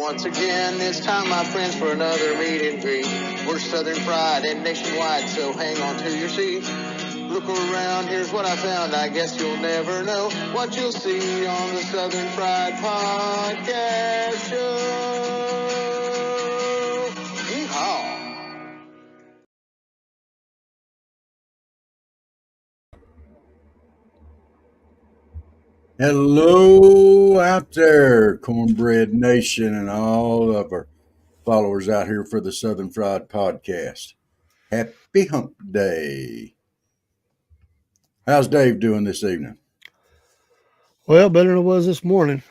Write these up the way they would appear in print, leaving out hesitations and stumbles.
once again, this time, my friends, for another meet and greet. We're Southern Fried and nationwide, so hang on to your seat. Look around, here's what I found. I guess you'll never know what you'll see on the Southern Fried Podcast Show. Yeehaw! Hello out there, Cornbread Nation, and all of our followers out here for the Southern Fried Podcast. Happy Hump Day. How's Dave doing this evening? Well, better than it was this morning.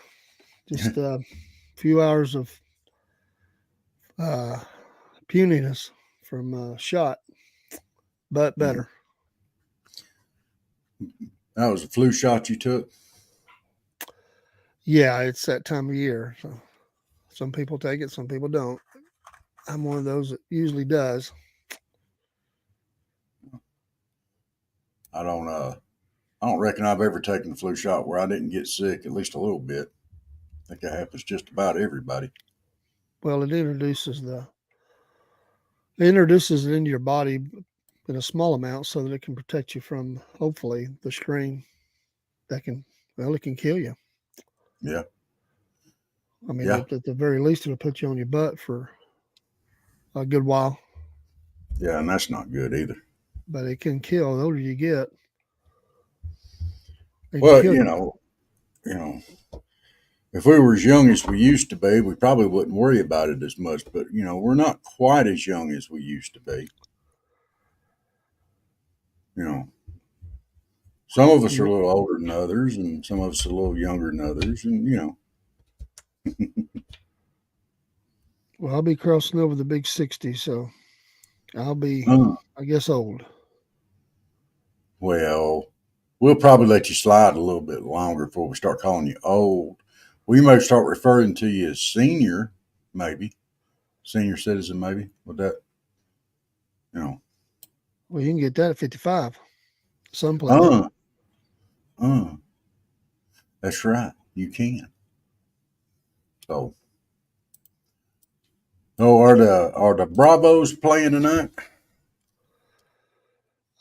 Just a few hours of puniness from a shot, but better. That was a flu shot you took? Yeah, it's that time of year. So some people take it, some people don't. I'm one of those that usually does. I don't reckon I've ever taken the flu shot where I didn't get sick at least a little bit. I think that happens just about everybody. Well, it introduces it into your body in a small amount so that it can protect you from, hopefully, the strain that it can kill you. Yeah. I mean, at the very least, it'll put you on your butt for a good while. Yeah, and that's not good either. But it can kill the older you get. Well, you know, if we were as young as we used to be, we probably wouldn't worry about it as much. But, we're not quite as young as we used to be. Some of us are a little older than others, and some of us are a little younger than others, and. Well, I'll be crossing over the big 60, so I'll be, I guess, old. Well, we'll probably let you slide a little bit longer before we start calling you old. We may start referring to you as senior, maybe. Senior citizen, maybe. Would that, Well, you can get that at 55. Someplace. That's right. You can. So, are the Bravos playing tonight?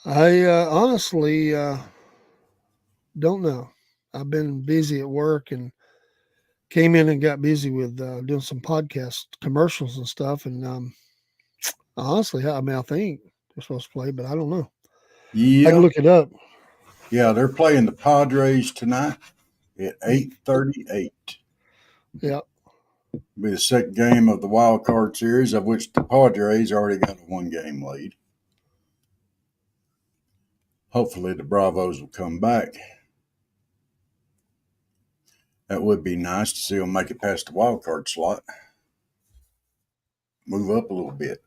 I honestly don't know. I've been busy at work and came in and got busy with doing some podcast commercials and stuff. And honestly, I think they're supposed to play, but I don't know. Yeah. I can look it up. Yeah, they're playing the Padres tonight at 8:38. Yeah. It'll be the second game of the wild card series, of which the Padres already got a 1-game lead. Hopefully the Bravos will come back. That would be nice to see them make it past the wild card slot. Move up a little bit.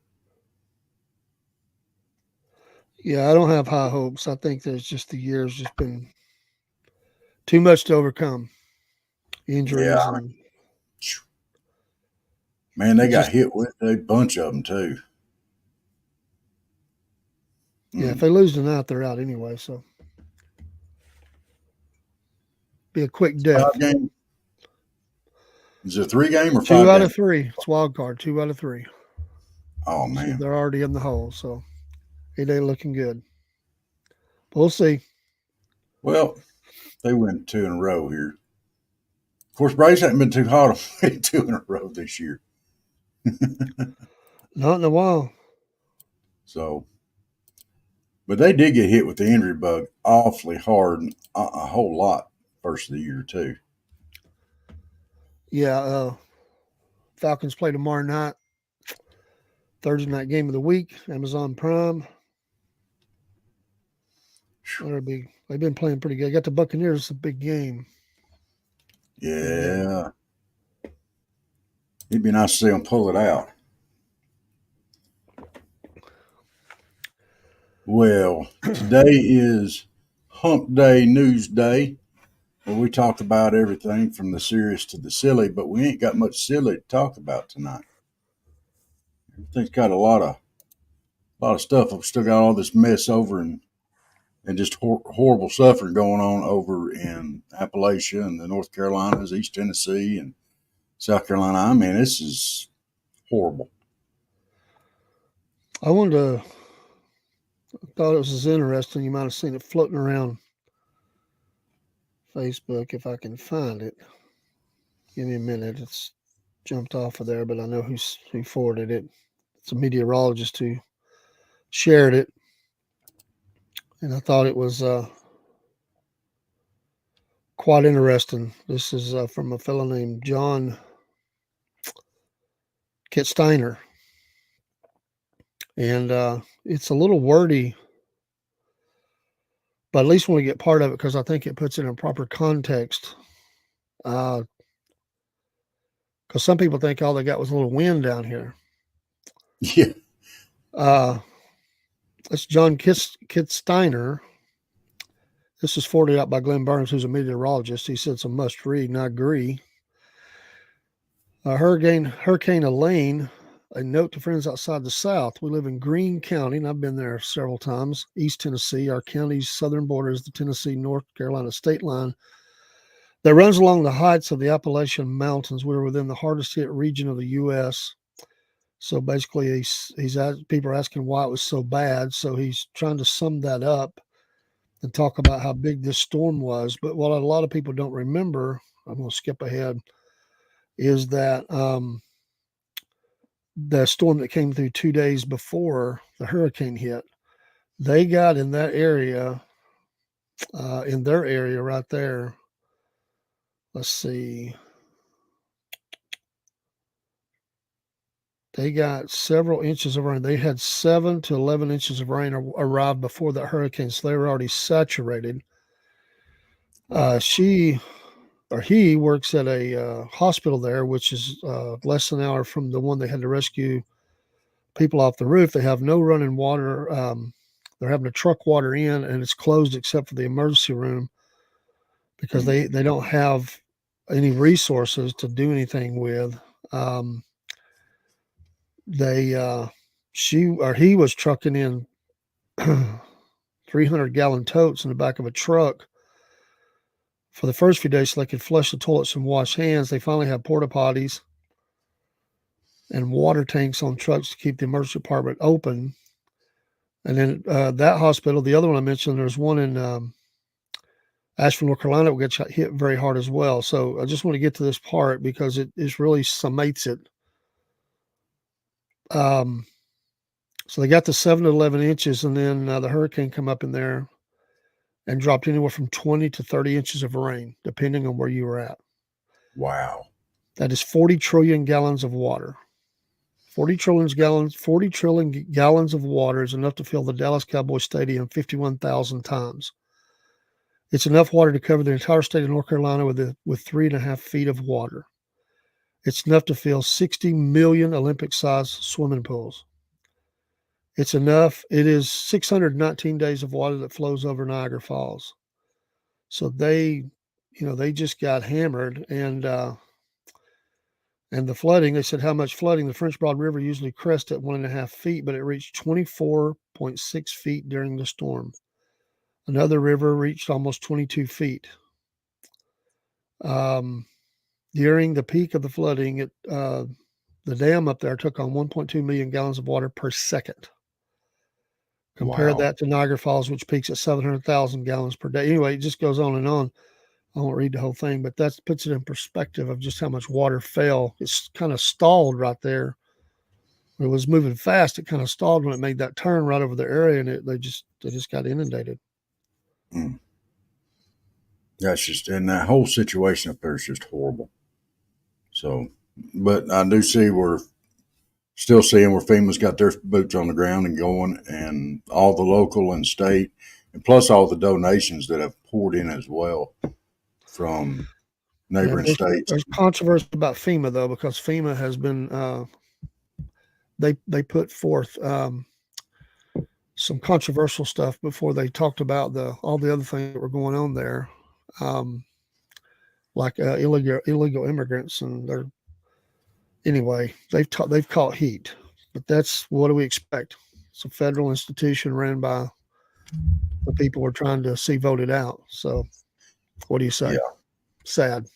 Yeah, I don't have high hopes. I think there's just the year's just been too much to overcome. Injuries. Yeah. And man, they got hit with a bunch of them too. Yeah, if they lose tonight, they're out anyway. So be a quick death. 5 game. Is it a 3-game or 5 2 out game? of 3. It's wild card. 2 out of 3. Oh man, so they're already in the hole, so it ain't looking good. But we'll see. Well, they win 2 in a row here. Of course, Braves haven't been too hot on 2 in a row this year. Not in a while. So, but they did get hit with the injury bug awfully hard, a whole lot first of the year too. Yeah, Falcons play tomorrow night. Thursday night game of the week, Amazon Prime. They've been playing pretty good. I got the Buccaneers. It's a big game. Yeah. It'd be nice to see them pull it out. Well, today is Hump Day News Day, where we talk about everything from the serious to the silly, but we ain't got much silly to talk about tonight. Everything's got a lot of stuff. We've still got all this mess over and just horrible suffering going on over in Appalachia and the North Carolinas, East Tennessee, and South Carolina. I mean, this is horrible. I wanted to, thought it was interesting. You might have seen it floating around Facebook if I can find it. Give me a minute. It's jumped off of there, but I know who forwarded it. It's a meteorologist who shared it, and I thought it was quite interesting. This is from a fellow named John Kitsteiner, and it's a little wordy, but at least want to get part of it because I think it puts it in proper context. Because some people think all they got was a little wind down here. Yeah. That's John Kitsteiner. This is forwarded out by Glenn Burns, who's a meteorologist. He said it's a must read, and I agree. Hurricane Elaine, a note to friends outside the South. We live in Greene County, and I've been there several times. East Tennessee. Our county's southern border is the Tennessee-North Carolina state line that runs along the heights of the Appalachian Mountains. We're within the hardest hit region of the U.S. So basically, people are asking why it was so bad. So he's trying to sum that up and talk about how big this storm was. But what a lot of people don't remember, I'm going to skip ahead, is that the storm that came through 2 days before the hurricane hit, they got in that area, in their area right there. Let's see. They got several inches of rain. They had 7 to 11 inches of rain arrive before that hurricane, so they were already saturated. He works at a hospital there, which is less than an hour from the one they had to rescue people off the roof. They have no running water. They're having to truck water in, and it's closed except for the emergency room because they don't have any resources to do anything with. He was trucking in 300-gallon totes in the back of a truck for the first few days so they could flush the toilets and wash hands. They finally had porta potties and water tanks on trucks to keep the emergency department open. And then that hospital, the other one I mentioned, there's one in Asheville, North Carolina, will get hit very hard as well. So I just want to get to this part because it really summates it. So they got the 7 to 11 inches, and then the hurricane come up in there and dropped anywhere from 20 to 30 inches of rain, depending on where you were at. Wow. That is 40 trillion gallons of water. 40 trillion gallons of water is enough to fill the Dallas Cowboys Stadium 51,000 times. It's enough water to cover the entire state of North Carolina with 3.5 feet of water. It's enough to fill 60 million Olympic-sized swimming pools. It's enough. It is 619 days of water that flows over Niagara Falls. So they just got hammered. And the flooding, they said how much flooding. The French Broad River usually crests at 1.5 feet, but it reached 24.6 feet during the storm. Another river reached almost 22 feet. During the peak of the flooding, the dam up there took on 1.2 million gallons of water per second. Compare that to Niagara Falls, which peaks at 700,000 gallons per day. Anyway, it just goes on and on. I won't read the whole thing, but that puts it in perspective of just how much water fell. It's kind of stalled right there. It was moving fast. It kind of stalled when it made that turn right over the area, and they just got inundated. That's just, and that whole situation up there is just horrible. So, but I do see we're still seeing where FEMA's got their boots on the ground and going, and all the local and state, and plus all the donations that have poured in as well from neighboring states. There's controversy about FEMA though, because FEMA has been they put forth some controversial stuff before they talked about all the other things that were going on there, like illegal immigrants, and they've caught heat. But that's what do we expect? It's a federal institution ran by the people we're trying to see voted out. So, what do you say? Yeah. Sad.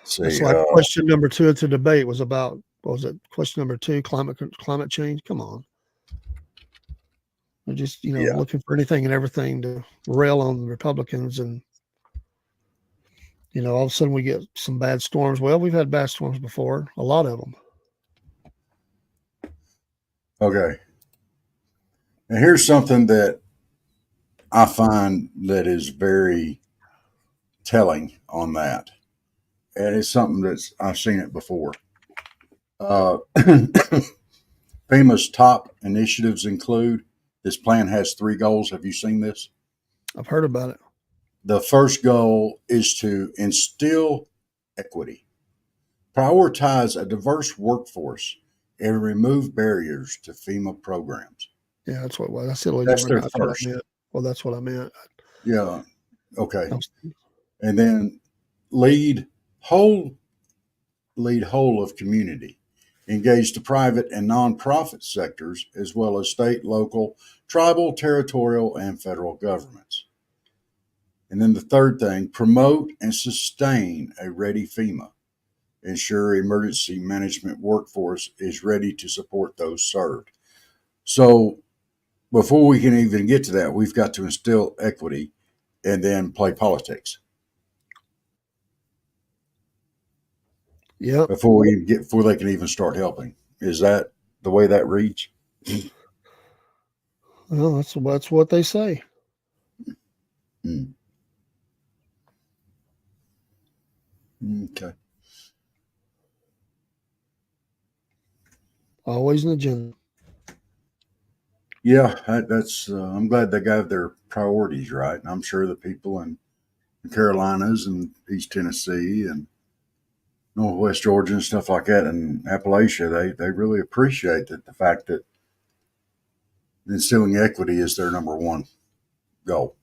It's See, like question number 2 at the debate was about, what was it? Question number 2, climate change. Come on. They're just, yeah, looking for anything and everything to rail on the Republicans. And, all of a sudden we get some bad storms. Well, we've had bad storms before, a lot of them. okay. And here's something that I find that is very telling on that, and it's something that's I've seen it before. FEMA's top initiatives include this plan has 3 goals. Have you seen this? I've heard about it. The first goal is to instill equity, prioritize a diverse workforce, and remove barriers to FEMA programs. Yeah, that's what it was. I said, well, That's their that's what I first. meant. Well, that's what I meant. Yeah. Okay. I was, And then lead whole lead whole of community, engage the private and nonprofit sectors, as well as state, local, tribal, territorial, and federal governments. And then the third thing, promote and sustain a ready FEMA. Ensure emergency management workforce is ready to support those served. So before we can even get to that, we've got to instill equity and then play politics yeah. before they can even start helping. Is that the way that reads? Well, that's what they say. Mm. Okay. Always an agenda. Yeah, that's. I'm glad they got their priorities right. I'm sure the people in the Carolinas and East Tennessee and Northwest Georgia and stuff like that, and Appalachia, they really appreciate that the fact that instilling equity is their number one goal.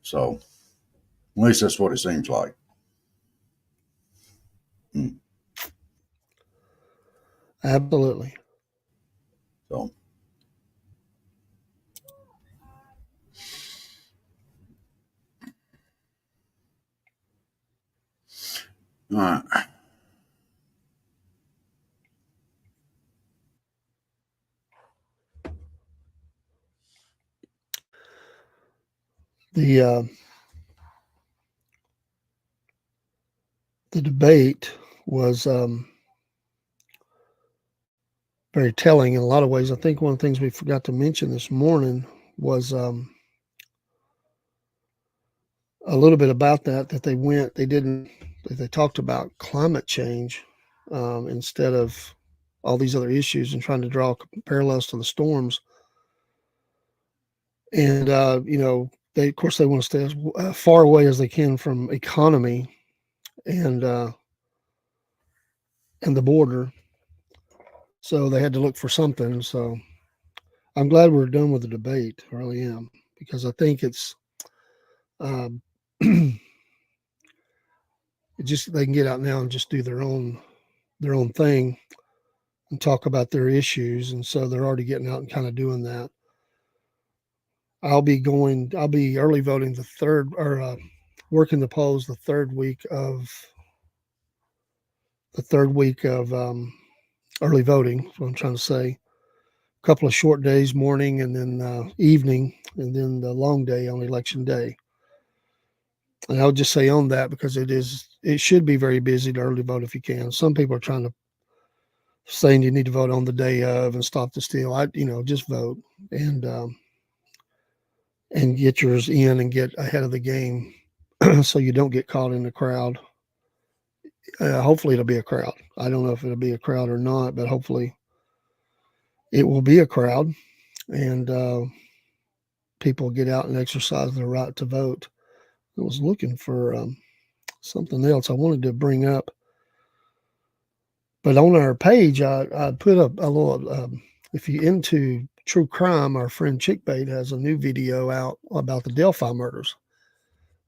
So at least that's what it seems like. Mm. Absolutely. So all right. The debate was very telling in a lot of ways. I think one of the things we forgot to mention this morning was a little bit about that they talked about climate change instead of all these other issues and trying to draw parallels to the storms. And of course they want to stay as far away as they can from economy and the border. So they had to look for something. So I'm glad we're done with the debate. I really am, because I think it's it just they can get out now and just do their own thing and talk about their issues, and so they're already getting out and kind of doing that. I'll be early voting the third, or working the polls the third week of early voting. That's what I'm trying to say. A couple of short days, morning and then evening, and then the long day on election day. And I'll just say on that, because it should be very busy to early vote if you can. Some people are trying to saying you need to vote on the day of and stop the steal. Just vote and get yours in and get ahead of the game so you don't get caught in the crowd. Hopefully it'll be a crowd. I don't know if it'll be a crowd or not, but hopefully it will be a crowd, and people get out and exercise their right to vote. I was looking for something else I wanted to bring up, but on our page, I put a little, if you're into true crime, our friend Chickbait has a new video out about the Delphi murders.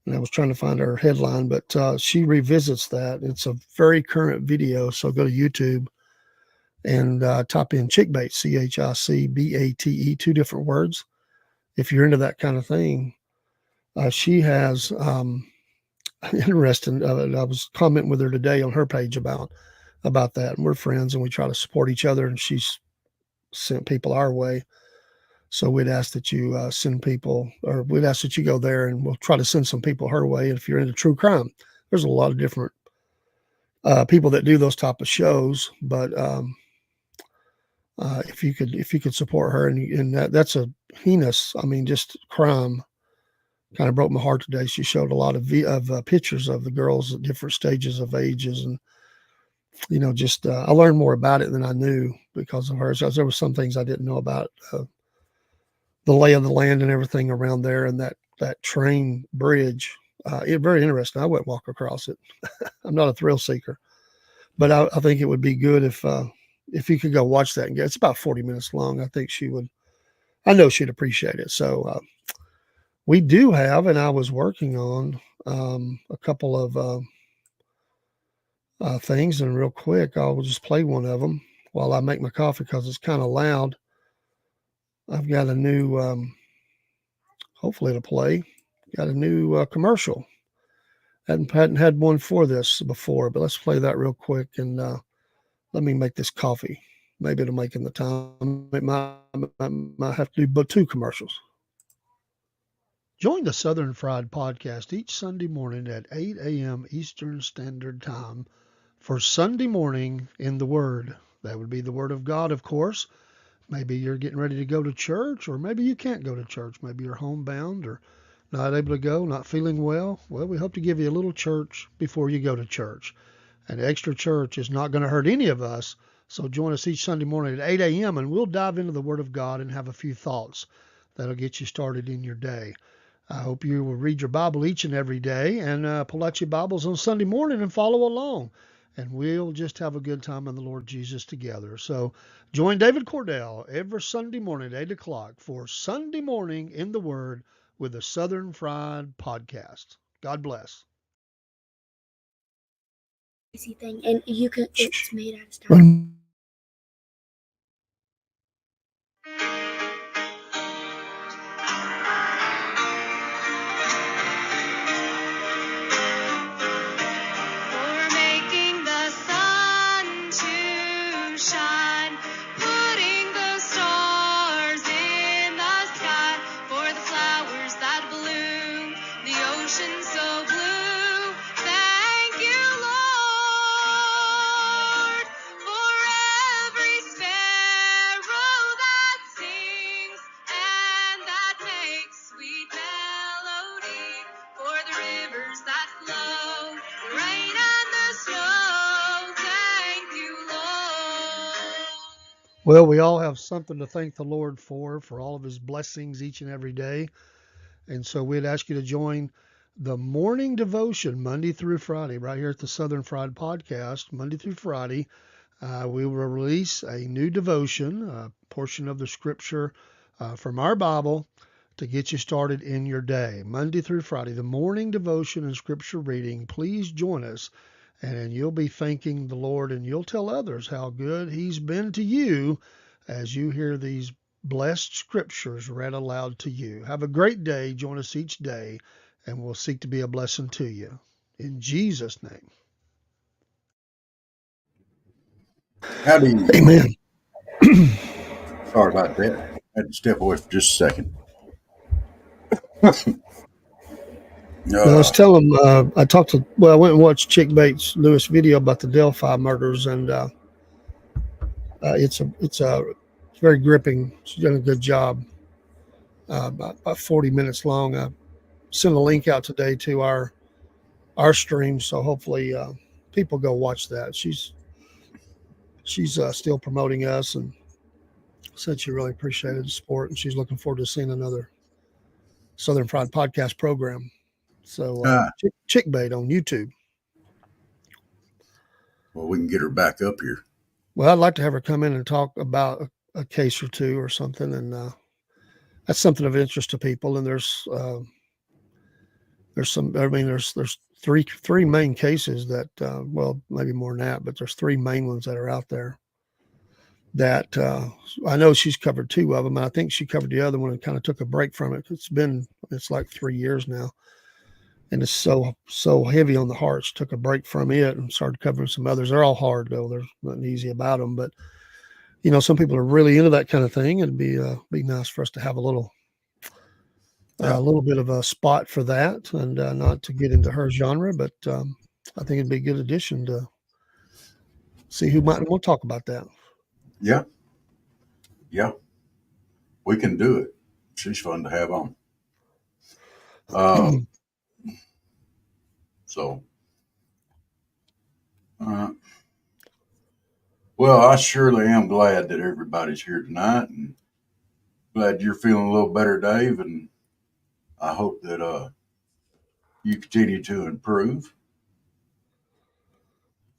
And I was trying to find her headline, but she revisits that. It's a very current video. So go to YouTube and type in Chickbait, Chickbate, 2 different words. If you're into that kind of thing, she has interesting. I was commenting with her today on her page about that, and we're friends, and we try to support each other. And she's sent people our way, so we'd ask that you send people, or we'd ask that you go there, and we'll try to send some people her way. If you're into true crime, there's a lot of different people that do those type of shows, but if you could support her, and that's a heinous, I mean, just crime. Kind of broke my heart today. She showed a lot of pictures of the girls at different stages of ages, and just I learned more about it than I knew because of her. So there were some things I didn't know about the lay of the land and everything around there, and that train bridge. It's very interesting. I wouldn't walk across it. I'm not a thrill seeker, but I think it would be good if you could go watch that and get. It's about 40 minutes long. I think she would. I know she'd appreciate it. So we do have, and I was working on a couple of things, and real quick, I'll just play one of them while I make my coffee because it's kind of loud. I've got a new, hopefully it'll play. Got a new commercial. Hadn't had one for this before, but let's play that real quick and let me make this coffee. Maybe it'll make in the time. It might have to do 2 commercials. Join the Southern Fried Podcast each Sunday morning at 8 a.m. Eastern Standard Time for Sunday Morning in the Word. That would be the Word of God, of course. Maybe you're getting ready to go to church, or maybe you can't go to church. Maybe you're homebound or not able to go, not feeling well. Well, we hope to give you a little church before you go to church. And extra church is not going to hurt any of us. So join us each Sunday morning at 8 a.m. and we'll dive into the Word of God and have a few thoughts that'll get you started in your day. I hope you will read your Bible each and every day and pull out your Bibles on Sunday morning and follow along. And we'll just have a good time in the Lord Jesus together. So join David Cordell every Sunday morning at 8 o'clock for Sunday Morning in the Word with the Southern Fried Podcast. God bless. Thing, and it's made out of stuff. Well, we all have something to thank the Lord for all of his blessings each and every day. And so we'd ask you to join the morning devotion Monday through Friday right here at the Southern Fried Podcast. Monday through Friday, we will release a new devotion, a portion of the scripture from our Bible to get you started in your day. Monday through Friday, the morning devotion and scripture reading. Please join us. And you'll be thanking the Lord, and you'll tell others how good he's been to you as you hear these blessed scriptures read aloud to you. Have a great day. Join us each day, and we'll seek to be a blessing to you. In Jesus' name. Howdy. Amen. Sorry about that. I had to step away for just a second. I was telling him, I went and watched Chick Bates' Lewis video about the Delphi murders, and it's very gripping. She's done a good job. About 40 minutes long. I sent a link out today to our stream, so hopefully people go watch that. She's still promoting us and said she really appreciated the support, and she's looking forward to seeing another Southern Fried Podcast program. So Chick Bait on YouTube. Well, we can get her back up here. Well, I'd like to have her come in and talk about a case or two or something, and that's something of interest to people. And there's three main cases that, well, maybe more than that, but there's 3 main ones that are out there that I know she's covered 2 of them. And I think she covered the other one and kind of took a break from it. It's like 3 years now. and it's so heavy on the hearts. Took a break from it and started covering some others. They're all hard though. There's nothing easy about them, but some people are really into that kind of thing. It'd be nice for us to have a little bit of a spot for that, and not to get into her genre, but I think it'd be a good addition to see who might want to talk about that. Yeah. Yeah. We can do it. She's fun to have on. So, well, I surely am glad that everybody's here tonight, and glad you're feeling a little better, Dave. And I hope that you continue to improve.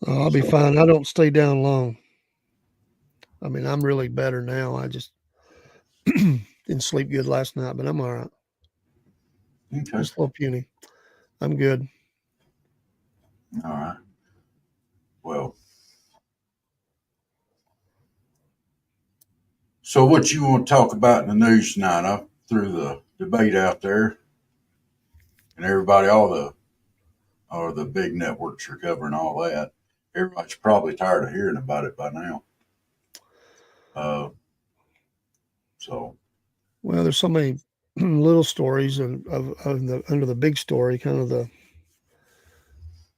I'll be fine. I don't stay down long. I mean, I'm really better now. I just didn't sleep good last night, but I'm all right. Okay. Just a little puny. I'm good. All right. Well, so what you want to talk about in the news tonight? I threw the debate out there, and everybody, all the big networks are covering all that. Everybody's probably tired of hearing about it by now. So, Well, there's so many little stories under the big story, kind of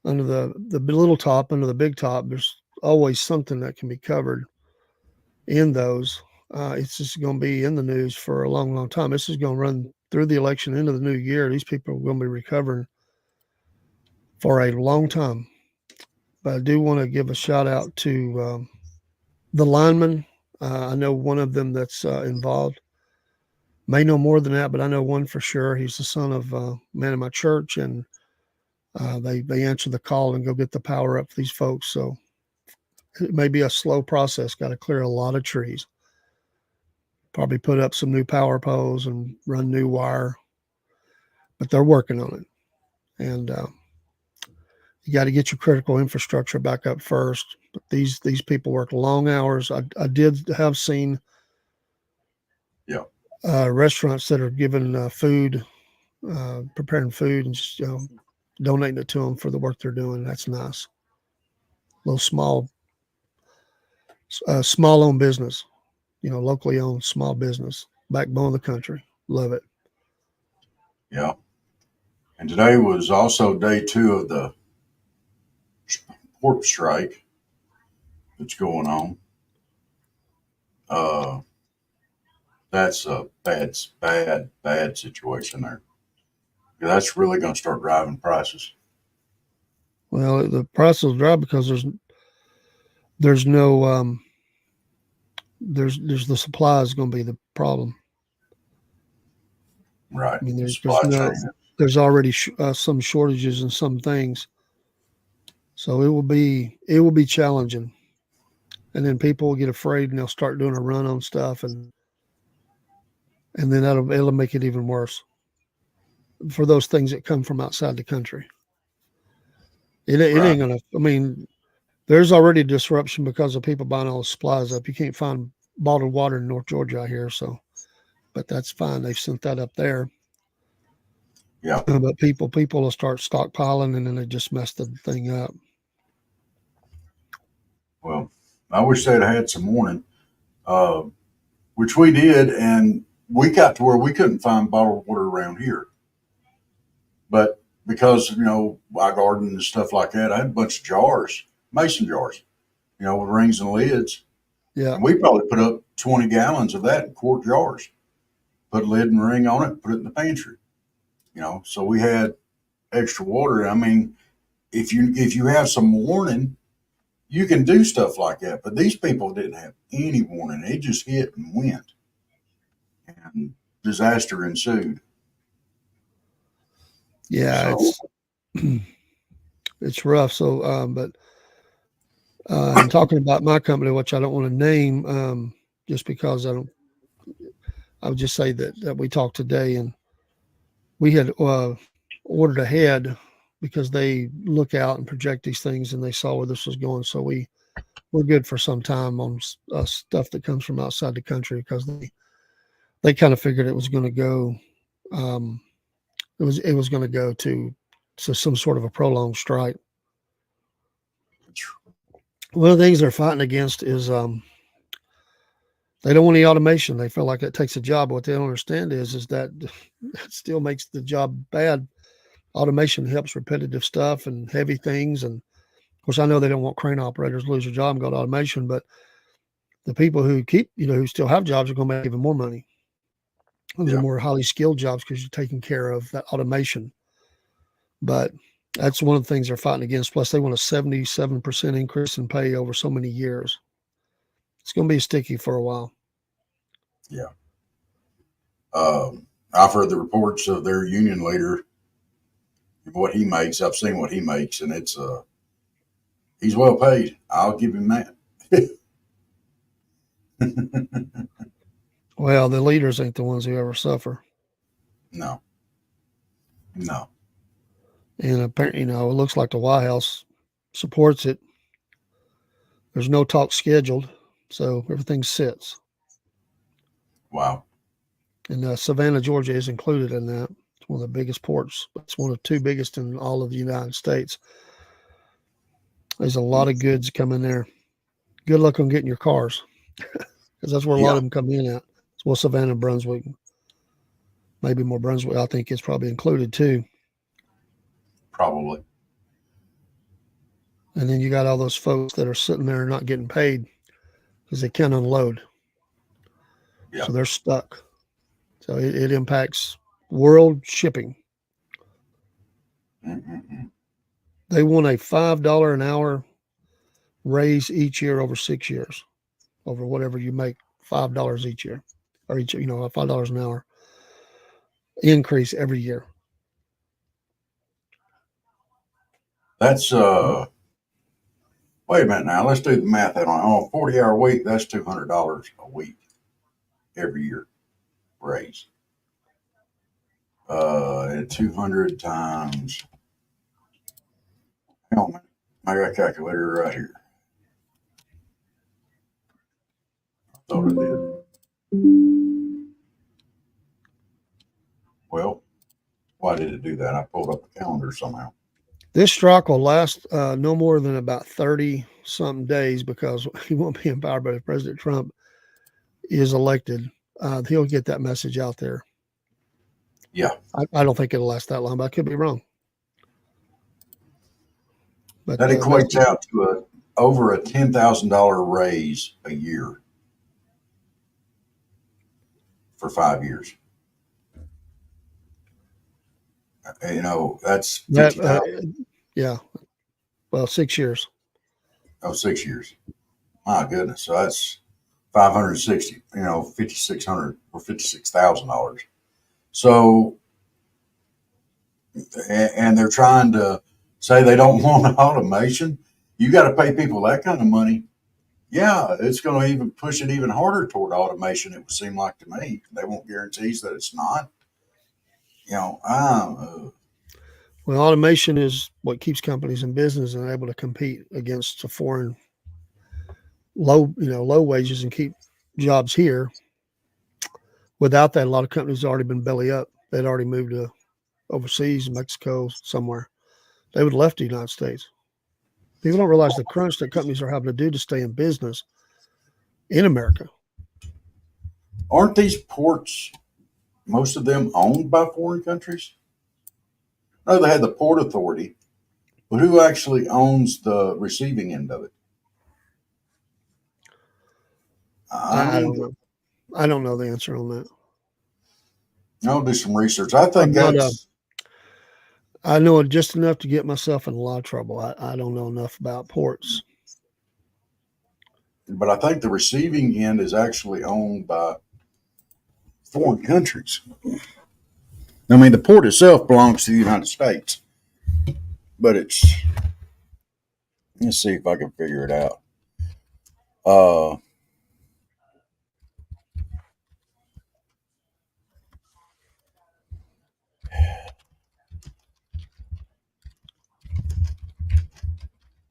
under the little top, under the big top. There's always something that can be covered in those. It's just going to be in the news for a long, long time. This is going to run through the election into the new year. These people are going to be recovering for a long time. But I do want to give a shout out to the linemen. I know one of them that's involved. May know more than that, but I know one for sure. He's the son of a man in my church, and they answer the call and go get the power up for these folks. So it may be a slow process. Got to clear a lot of trees. Probably put up some new power poles and run new wire, but they're working on it. And you got to get your critical infrastructure back up first. But these people work long hours. I did have seen restaurants that are giving food, preparing food, and just donating it to them for the work they're doing. That's nice. Little small owned business, locally owned small business, backbone of the country. Love it. yeah. And today was also day 2 of the pork strike that's going on. That's a bad situation there. That's really going to start driving prices. Well, the price will drop because there's no there's the supply is going to be the problem. Right. I mean, Chain. There's already some shortages in some things, so it will be challenging. And then people will get afraid and they'll start doing a run on stuff, and then it'll make it even worse for those things that come from outside the country. It ain't gonna. I mean, there's already disruption because of people buying all the supplies up. You can't find bottled water in North Georgia out here, but that's fine. They've sent that up there. Yeah. But people will start stockpiling, and then they just mess the thing up. Well, I wish they'd had some warning, which we did, and we got to where we couldn't find bottled water around here. But because, I garden and stuff like that, I had a bunch of jars, mason jars, with rings and lids. Yeah. And we probably put up 20 gallons of that in quart jars, put a lid and ring on it, put it in the pantry. So we had extra water. I mean, if you have some warning, you can do stuff like that. But these people didn't have any warning. They just hit and went. And disaster ensued. Yeah, it's rough. So, but and talking about my company, which I don't want to name, just because I would just say that we talked today, and we had ordered ahead because they look out and project these things, and they saw where this was going. So we're good for some time on stuff that comes from outside the country, because they kind of figured it was going to go. It was going to go to to some sort of a prolonged strike. One of the things they're fighting against is they don't want any automation. They feel like it takes a job. What they don't understand is that it still makes the job bad. Automation helps repetitive stuff and heavy things. And of course, I know they don't want crane operators to lose their job and go to automation, but the people who keep, who still have jobs are going to make even more money. Those are more highly skilled jobs because you're taking care of that automation. But that's one of the things they're fighting against. Plus, they want a 77% increase in pay over so many years. It's going to be sticky for a while. Yeah. I've heard the reports of their union leader, what he makes. I've seen what he makes, and it's he's well paid. I'll give him that. Well, the leaders ain't the ones who ever suffer. No. And apparently, it looks like the White House supports it. There's no talk scheduled, so everything sits. Wow. And Savannah, Georgia is included in that. It's one of the biggest ports. It's one of the two biggest in all of the United States. There's a lot of goods coming there. Good luck on getting your cars, because that's where a lot of them come in at. It's well, Savannah, Brunswick, maybe more Brunswick. I think it's probably included too. Probably. And then you got all those folks that are sitting there not getting paid because they can't unload. Yeah. So they're stuck. So it impacts world shipping. Mm-mm-mm. They want a $5 an hour raise each year over 6 years, over whatever you make, $5 each year, or each, $5 an hour increase every year. That's wait a minute now. Let's do the math on a 40-hour week. That's $200 a week every year raise. And 200 times. Hang on a minute. I got a calculator right here. I thought I did. Well, why did it do that? I pulled up a calendar somehow. This strike will last no more than about 30-something days because he won't be in power. But if President Trump is elected, he'll get that message out there. Yeah. I don't think it'll last that long, but I could be wrong. But that equates out to over a $10,000 raise a year for 5 years. That's 50,000. Yeah. Well, 6 years. Oh, 6 years. My goodness. So that's 560, $5,600 or $56,000. So, and they're trying to say they don't want automation. You got to pay people that kind of money. Yeah, it's going to even push it even harder toward automation, it would seem like to me. They won't guarantees that it's not. Well, automation is what keeps companies in business and able to compete against a foreign low wages and keep jobs here. Without that, a lot of companies have already been belly up. They'd already moved to overseas, Mexico, somewhere. They would have left the United States. People don't realize the crunch that companies are having to do to stay in business in America. Aren't these ports, most of them, owned by foreign countries? No, they had the Port Authority, but who actually owns the receiving end of it? I don't know. I don't know the answer on that. I'll do some research. I think I know just enough to get myself in a lot of trouble. I don't know enough about ports. But I think the receiving end is actually owned by foreign countries. I mean, the port itself belongs to the United States, but let's see if I can figure it out.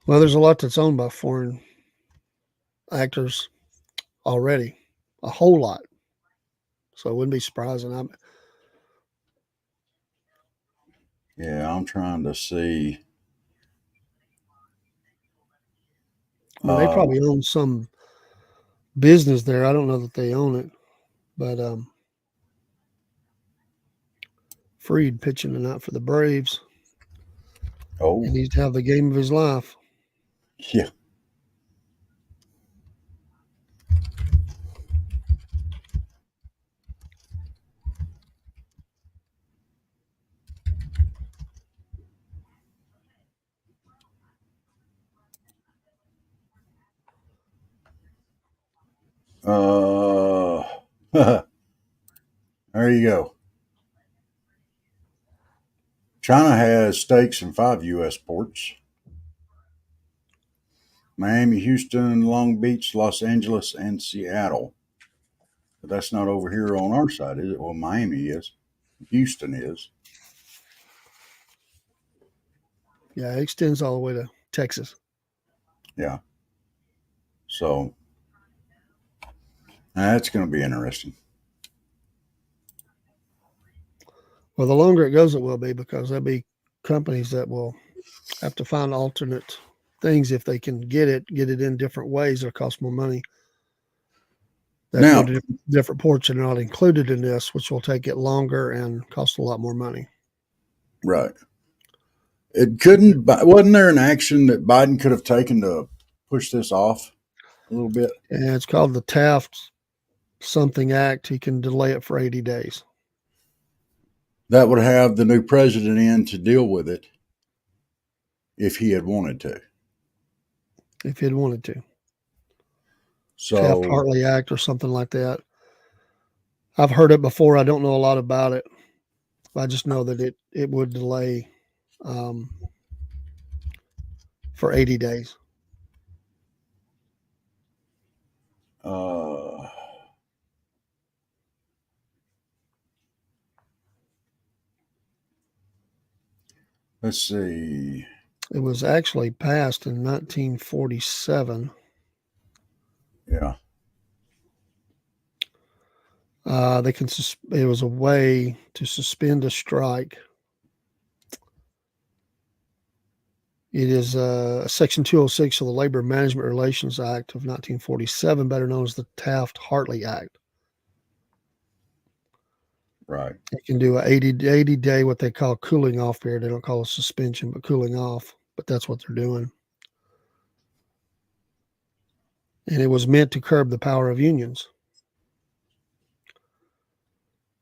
Well, there's a lot that's owned by foreign actors already, a whole lot. So it wouldn't be surprising. Yeah, I'm trying to see. Well, they probably own some business there. I don't know that they own it, but Freed pitching tonight for the Braves. He Oh, needs to have the game of his life. yeah. Uh, there you go. China has stakes in 5 U.S. ports: Miami, Houston, Long Beach, Los Angeles, and Seattle. But that's not over here on our side, is it? Well, Miami is. Houston is. Yeah, it extends all the way to Texas. Yeah. So that's going to be interesting. Well, the longer it goes, it will be, because there'll be companies that will have to find alternate things if they can get it in different ways that cost more money. That go Now, to different ports and are not included in this, which will take it longer and cost a lot more money. right. It couldn't, wasn't there an action that Biden could have taken to push this off a little bit? And it's called the Taft something act. He can delay it for 80 days. That would have the new president in to deal with it if he had wanted to. If he'd wanted to. So, Taft-Hartley Act or something like that. I've heard it before. I don't know a lot about it. I just know that it would delay for 80 days. uh, let's see. It was actually passed in 1947. Yeah. They can. It was a way to suspend a strike. It is Section 206 of the Labor Management Relations Act of 1947, better known as the Taft-Hartley Act. Right. They can do a 80 day, what they call cooling off period. They don't call it suspension, but cooling off. But that's what they're doing. And it was meant to curb the power of unions.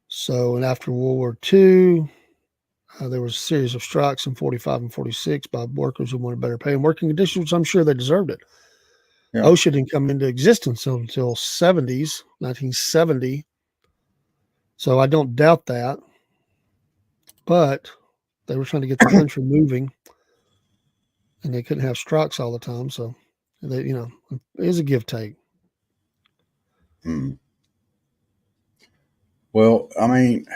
So, and after World War II, there was a series of strikes in 45 and 46 by workers who wanted better pay and working conditions, which I'm sure they deserved it. Yeah. OSHA didn't come into existence until 1970. So I don't doubt that. But they were trying to get the country moving, and they couldn't have strikes all the time. So, they, it is a give take. Hmm. Well, I mean,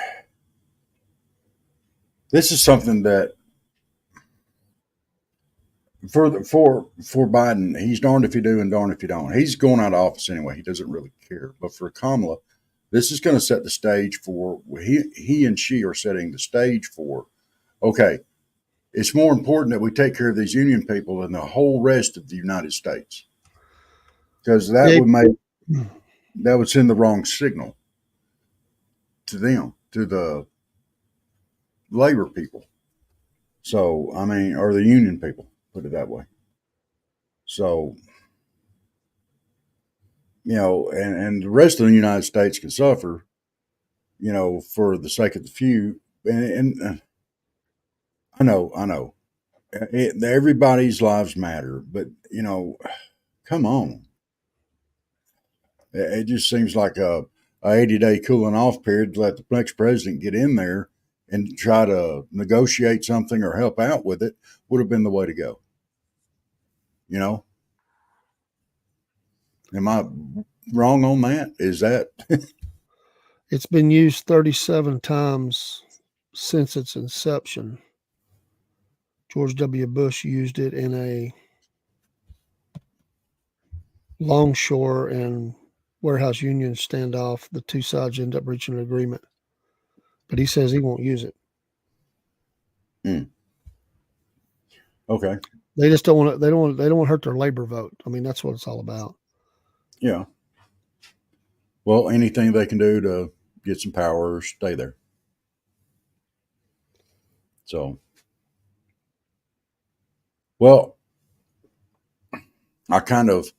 this is something that for Biden, he's darned if you do and darned if you don't. He's going out of office anyway. He doesn't really care. But for Kamala, this is going to set the stage for he and she are setting the stage for. Okay, it's more important that we take care of these union people than the whole rest of the United States, because that would send the wrong signal to them, to the labor people. So I mean, or the union people, put it that way. So and the rest of the United States can suffer, for the sake of the few. And I know, everybody's lives matter, but come on, it just seems like a 80-day cooling off period to let the next president get in there and try to negotiate something or help out with it would have been the way to go. Am I wrong on that? Is that It's been used 37 times since its inception. George W. Bush used it in a longshore and warehouse union standoff. The two sides end up reaching an agreement, but he says he won't use it. Okay. They just don't want to. They don't want to hurt their labor vote. I mean, that's what it's all about. Yeah. Well, anything they can do to get some power, stay there. So, well, I kind of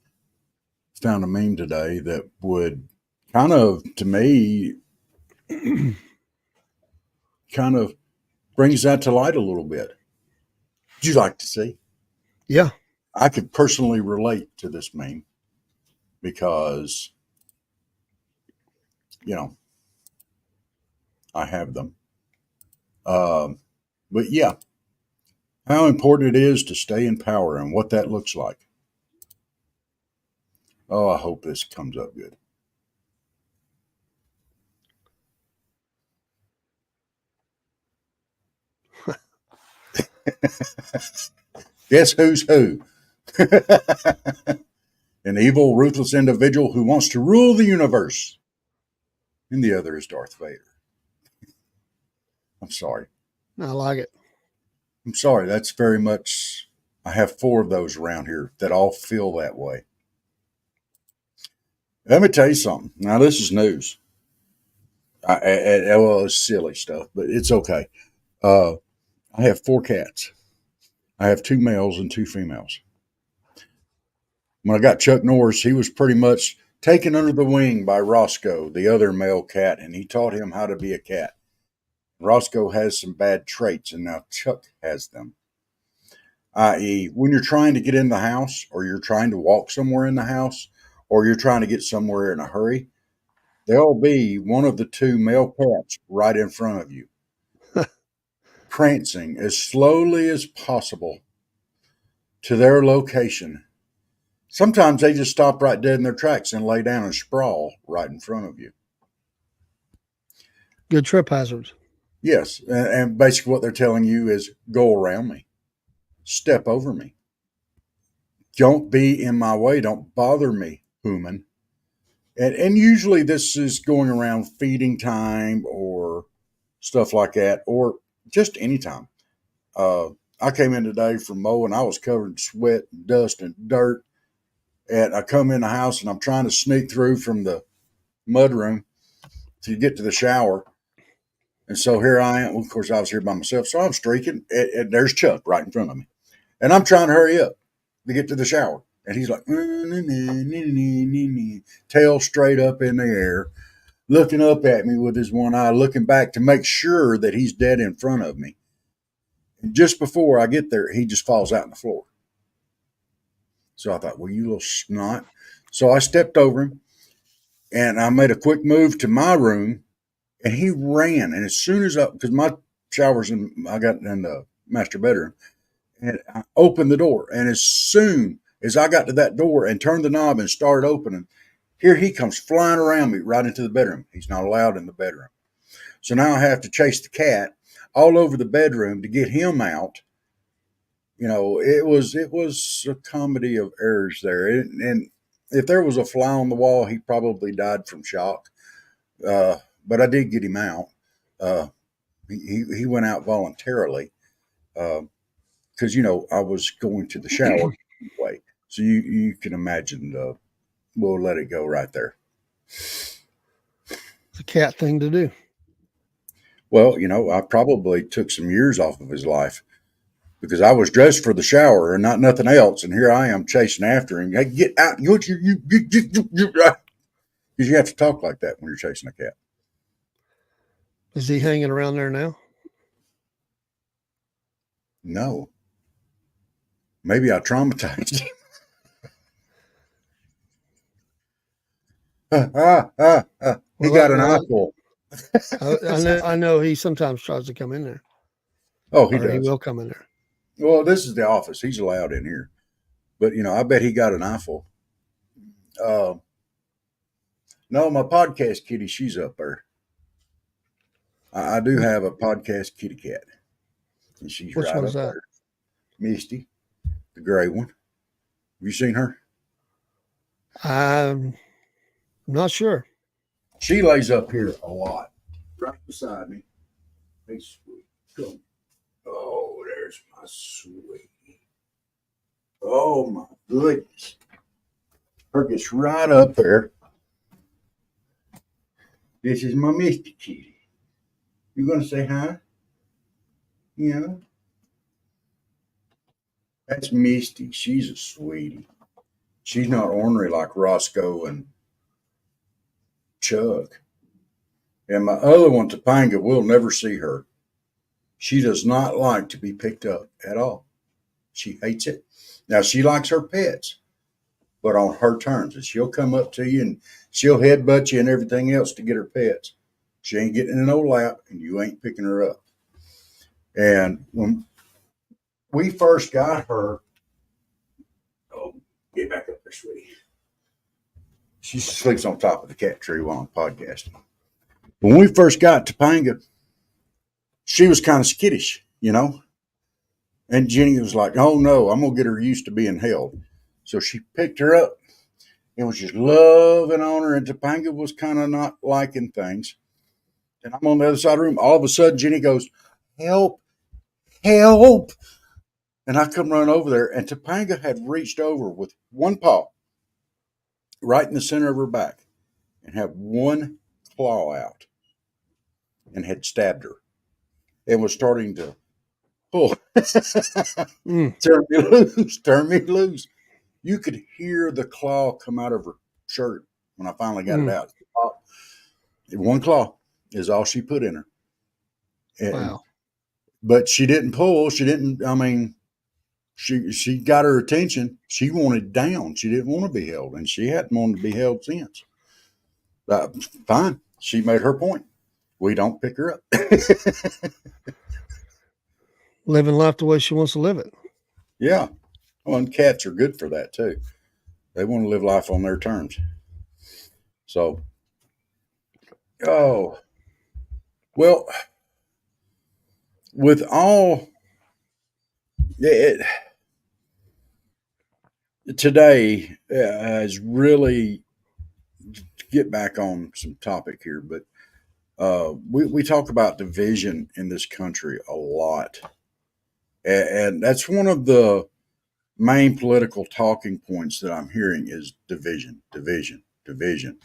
found a meme today that would kind of, to me, kind of brings that to light a little bit. Would you like to see? Yeah. I could personally relate to this meme because, you know, I have them. Um, but yeah, how important it is to stay in power and what that looks like. Oh, I hope this comes up good. Guess who's who? An evil, ruthless individual who wants to rule the universe. And the other is Darth Vader. I'm sorry. I like it. I'm sorry. That's very much, I have 4 of those around here that all feel that way. Let me tell you something. Now, this is news. Well, it's silly stuff, but it's okay. I have 4 cats. I have 2 males and 2 females. When I got Chuck Norris, he was pretty much taken under the wing by Roscoe, the other male cat, and he taught him how to be a cat. Roscoe has some bad traits, and now Chuck has them. I.e., when you're trying to get in the house, or you're trying to walk somewhere in the house, or you're trying to get somewhere in a hurry, there'll be one of the 2 male cats right in front of you, prancing as slowly as possible to their location. Sometimes they just stop right dead in their tracks and lay down and sprawl right in front of you. Good trip hazards. Yes, and basically what they're telling you is go around me, step over me. Don't be in my way. Don't bother me, human. And usually this is going around feeding time or stuff like that, or just anytime. I came in today from mowing. I was covered in sweat, and dust, and dirt. And I come in the house and I'm trying to sneak through from the mudroom to get to the shower. And so here I am. Well, of course, I was here by myself. So I'm streaking, and there's Chuck right in front of me. And I'm trying to hurry up to get to the shower. And he's like, tail straight up in the air, looking up at me with his one eye, looking back to make sure that he's dead in front of me. And just before I get there, he just falls out on the floor. So I thought, well, you little snot. So I stepped over him and I made a quick move to my room, and he ran. And as soon as because my shower's I got in the master bedroom, and I opened the door. And as soon as I got to that door and turned the knob and started opening, here he comes flying around me right into the bedroom. He's not allowed in the bedroom. So now I have to chase the cat all over the bedroom to get him out. You know, it was a comedy of errors there. And if there was a fly on the wall, he probably died from shock. But I did get him out. Uh, he went out voluntarily because I was going to the shower anyway. So you can imagine. We'll let it go right there. It's a cat thing to do. Well, I probably took some years off of his life because I was dressed for the shower and not nothing else, and here I am chasing after him. Hey, get out! Because you have to talk like that when you're chasing a cat. Is he hanging around there now? No, maybe I traumatized him. He got an eyeful. I know he sometimes tries to come in there. Oh, he Or he does. will come in there. Well, this is the office. He's allowed in here. But, I bet he got an eyeful. No, my podcast kitty, she's up there. I do have a podcast kitty cat. And she's Which right one up is that? there. Misty, the gray one. Have you seen her? I'm not sure. She lays up here a lot, right beside me. Hey, sweet. Come. Oh, there's my sweetie. Oh my goodness. Her gets right up there. This is my Misty Kitty. You gonna say hi? Yeah. That's Misty. She's a sweetie. She's not ornery like Roscoe and Chuck. And my other one, Topanga, we'll never see her. She does not like to be picked up at all. She hates it. Now, she likes her pets, but on her terms. And she'll come up to you and she'll headbutt you and everything else to get her pets. She ain't getting in no lap and you ain't picking her up. And when we first got her, oh, get back up there, sweetie. She sleeps on top of the cat tree while I'm podcasting. When we first got Topanga, she was kind of skittish, you know. And Jenny was like, oh no, I'm going to get her used to being held. So she picked her up and was just loving on her. And Topanga was kind of not liking things. And I'm on the other side of the room. All of a sudden, Jenny goes, help, help. And I come running over there. And Topanga had reached over with one paw right in the center of her back and had one claw out and had stabbed her and was starting to pull. Turn me loose, turn me loose. You could hear the claw come out of her shirt when I finally got it out. One claw is all she put in her. And, Wow. But she didn't pull. She didn't, I mean, she got her attention. She wanted down. She didn't want to be held. And she hadn't wanted to be held since. Fine. She made her point. We don't pick her up. Living life the way she wants to live it. Yeah. Well, and cats are good for that too. They want to live life on their terms. So, oh, well, with all today is really to get back on some topic here, but we talk about division in this country a lot, and that's one of the main political talking points that I'm hearing is division, division, division,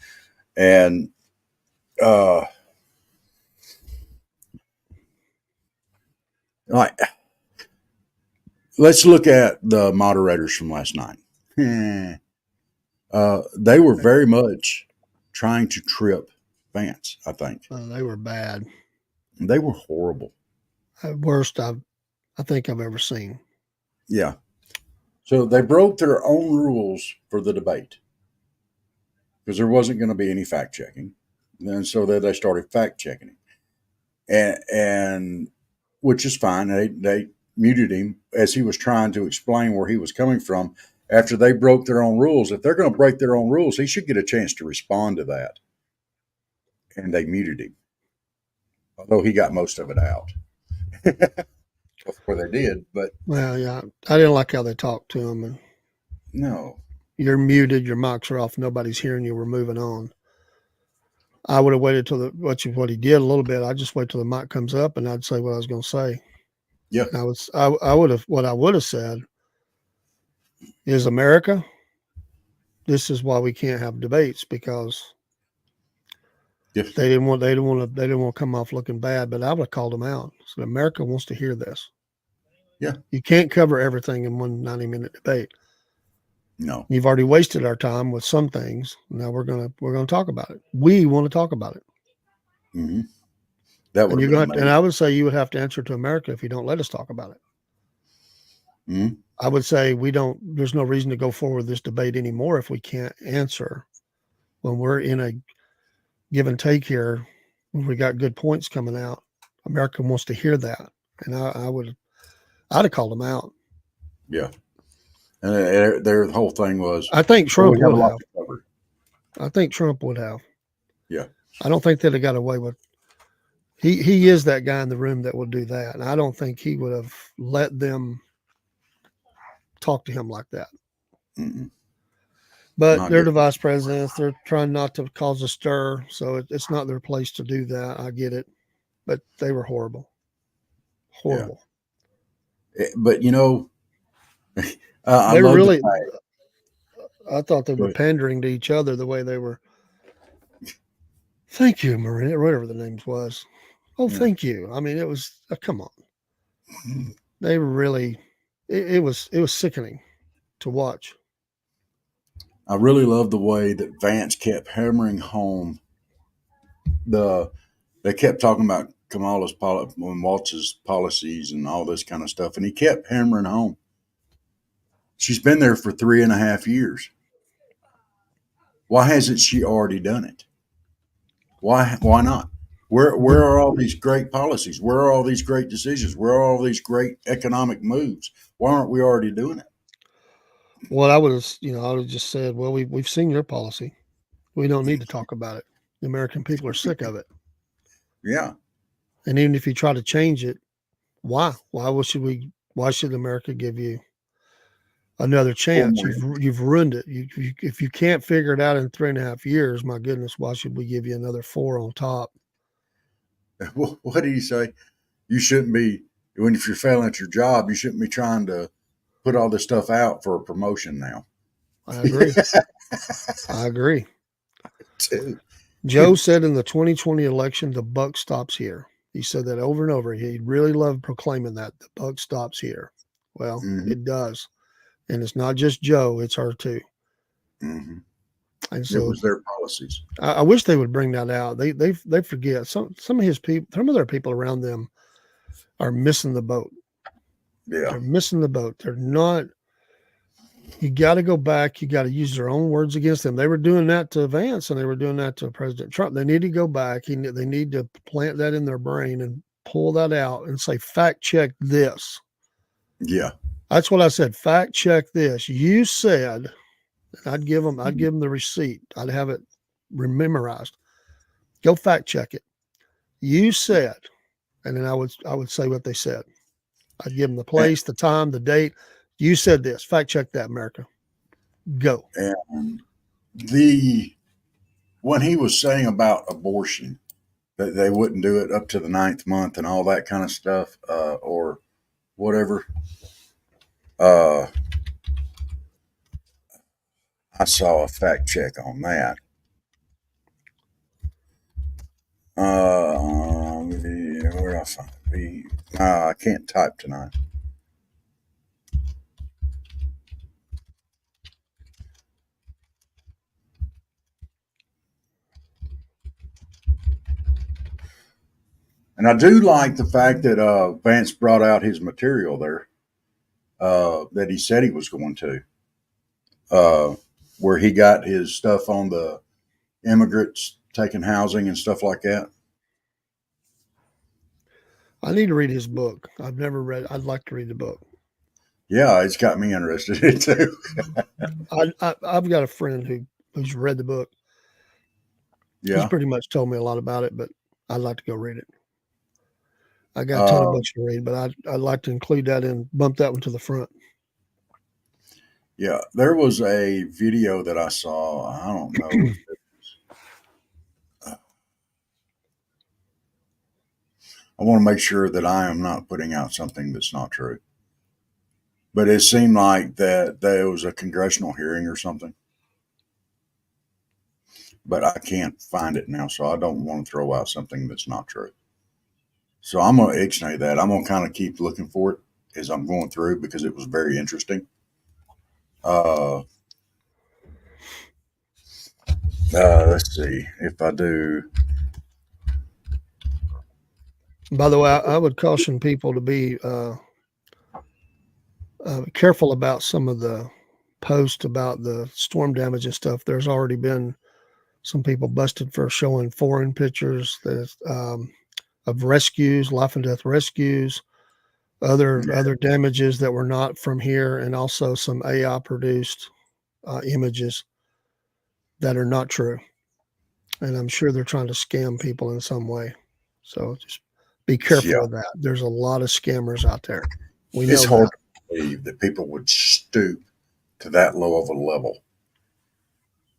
and like let's look at the moderators from last night. They were very much trying to trip Vance, I think. They were bad. They were horrible. Worst I think I've ever seen. Yeah. So they broke their own rules for the debate because there wasn't going to be any fact checking. And so they started fact checking it. And which is fine. They muted him as he was trying to explain where he was coming from after they broke their own rules. If they're going to break their own rules, he should get a chance to respond to that. And they muted him, although he got most of it out before they did. But well, yeah, I didn't like how they talked to him. And no, you're muted, your mics are off, nobody's hearing you. We're moving on. I would have waited till what he did a little bit. I just wait till the mic comes up, and I'd say what I was going to say. Yeah, and I would have said is America. This is why we can't have debates because yes. they didn't want to come off looking bad. But I would have called them out. So America wants to hear this. Yeah, you can't cover everything in one 90-minute debate. No, you've already wasted our time with some things. Now we're gonna talk about it. We want to talk about it. Mm-hmm. That would and I would say you would have to answer to America if you don't let us talk about it. Mm-hmm. I would say there's no reason to go forward this debate anymore if we can't answer when we're in a give and take here. When we got good points coming out, America wants to hear that. And I'd have called them out. Yeah. And their whole thing was, I think Trump would have. I think Trump would have. Yeah. I don't think they'd have got away with. He is that guy in the room that will do that. And I don't think he would have let them talk to him like that. Mm-mm. But they're the vice presidents. They're trying not to cause a stir. So it's not their place to do that. I get it. But they were horrible. Horrible. But you know, I They love the really, fact. I thought they were But pandering to each other the way they were. Thank you, Maria, whatever the names was. Oh, yeah, thank you. I mean, it was, come on. They were really, it was sickening to watch. I really love the way that Vance kept hammering home the. They kept talking about and Waltz's policies and all this kind of stuff, and he kept hammering home. She's been there for 3.5 years. Why hasn't she already done it? Why not? Where are all these great policies? Where are all these great decisions? Where are all these great economic moves? Why aren't we already doing it? What I would have, I would have just said, well, we've seen your policy. We don't need to talk about it. The American people are sick of it. Yeah, And even if you try to change it, why? Should we? Why should America give you another four chance? more. You've ruined it. If you can't figure it out in 3.5 years, my goodness, why should we give you another four on top? What do you say? You shouldn't be if you're failing at your job. You shouldn't be trying to put all this stuff out for a promotion now. I agree. I agree. Too. Joe said in the 2020 election, the buck stops here. He said that over and over. He really loved proclaiming that the buck stops here. Well, Hmm. it does. And it's not just Joe, it's her too. Hmm. And It so was their policies. I wish they would bring that out. They forget some of his people, some of their people around them are missing the boat. Yeah, They're missing the boat. They're not. You got to go back. You got to use their own words against them. They were doing that to Vance, and they were doing that to President Trump. They need to go back. They need to plant that in their brain and pull that out and say, fact check this. yeah. That's what I said. Fact check this. You said, and I'd give them the receipt. I'd have it memorized. Go fact check it. You said, and then I would say what they said. I'd give them the And, place, the time, the date. You said this. Fact check that, America. Go. and the when he was saying about abortion, that they wouldn't do it up to the ninth month and all that kind of stuff, or whatever. Uh, I saw a fact check on that. Where did I find it? I can't type tonight. And I do like the fact that Vance brought out his material there, that he said he was going to, uh, where he got his stuff on the immigrants taking housing and stuff like that. I need to read his book. I've never read. I'd like to read the book. Yeah, it's got me interested in it too. I've got a friend who's read the book. He's Yeah. pretty much told me a lot about it, but I'd like to go read it. I got a ton of Uh, books to read, but I'd like to include that and bump that one to the front. yeah, there was a video that I saw. I don't know if it was, I want to make sure that I am not putting out something that's not true. But it seemed like that there was a congressional hearing or something. But I can't find it now, so I don't want to throw out something that's not true. So I'm going to ixnay that. I'm going to kind of keep looking for it as I'm going through because it was very interesting. Uh, let's see if I do. By the way, I would caution people to be careful about some of the posts about the storm damage and stuff. There's already been some people busted for showing foreign pictures of rescues, life and death rescues, other damages that were not from here, and also some AI produced images that are not true. And I'm sure they're trying to scam people in some way. So just be Yeah, careful of that. There's a lot of scammers out there. We it's know hard that. to believe that people would stoop to that low of a level.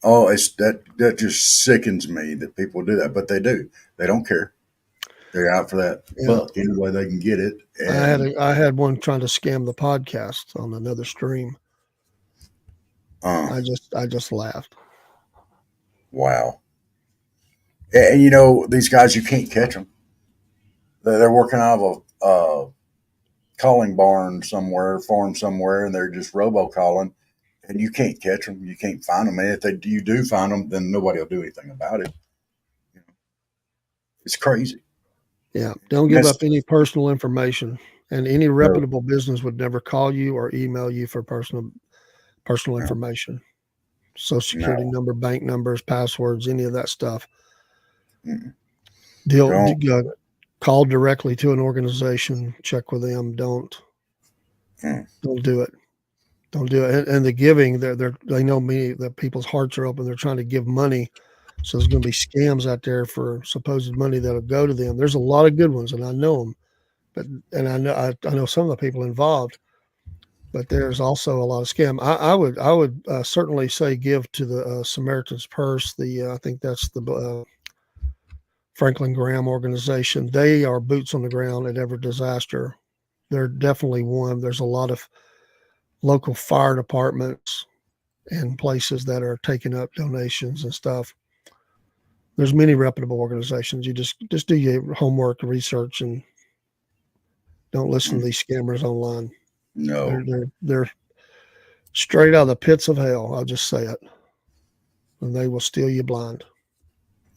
Oh, it's that just sickens me that people do that, but they do. They don't care. They're out for that Yeah. buck any way they can get it. And I had one trying to scam the podcast on another stream. I just laughed. wow. And these guys, you can't catch them. They're working out of a calling barn somewhere, farm somewhere, and they're just robocalling, and you can't catch them. You can't find them. And if you do find them, then nobody will do anything about it. It's crazy. Yeah. Don't give up any personal information, and any reputable business would never call you or email you for personal information. Social security number, bank numbers, passwords, any of that stuff. Call directly to an organization, check with them. Don't do it. Don't do it. And the giving, they know me, that people's hearts are open. They're trying to give money. So there's going to be scams out there for supposed money that'll go to them. There's a lot of good ones, and I know them, and I know some of the people involved, but there's also a lot of scam. I would certainly say give to the Samaritan's Purse. I think that's the Franklin Graham organization. They are boots on the ground at every disaster. They're definitely one. There's a lot of local fire departments and places that are taking up donations and stuff. There's many reputable organizations. You just do your homework, research, and don't listen to these scammers online. No, they're straight out of the pits of hell. I'll just say it, and they will steal you blind.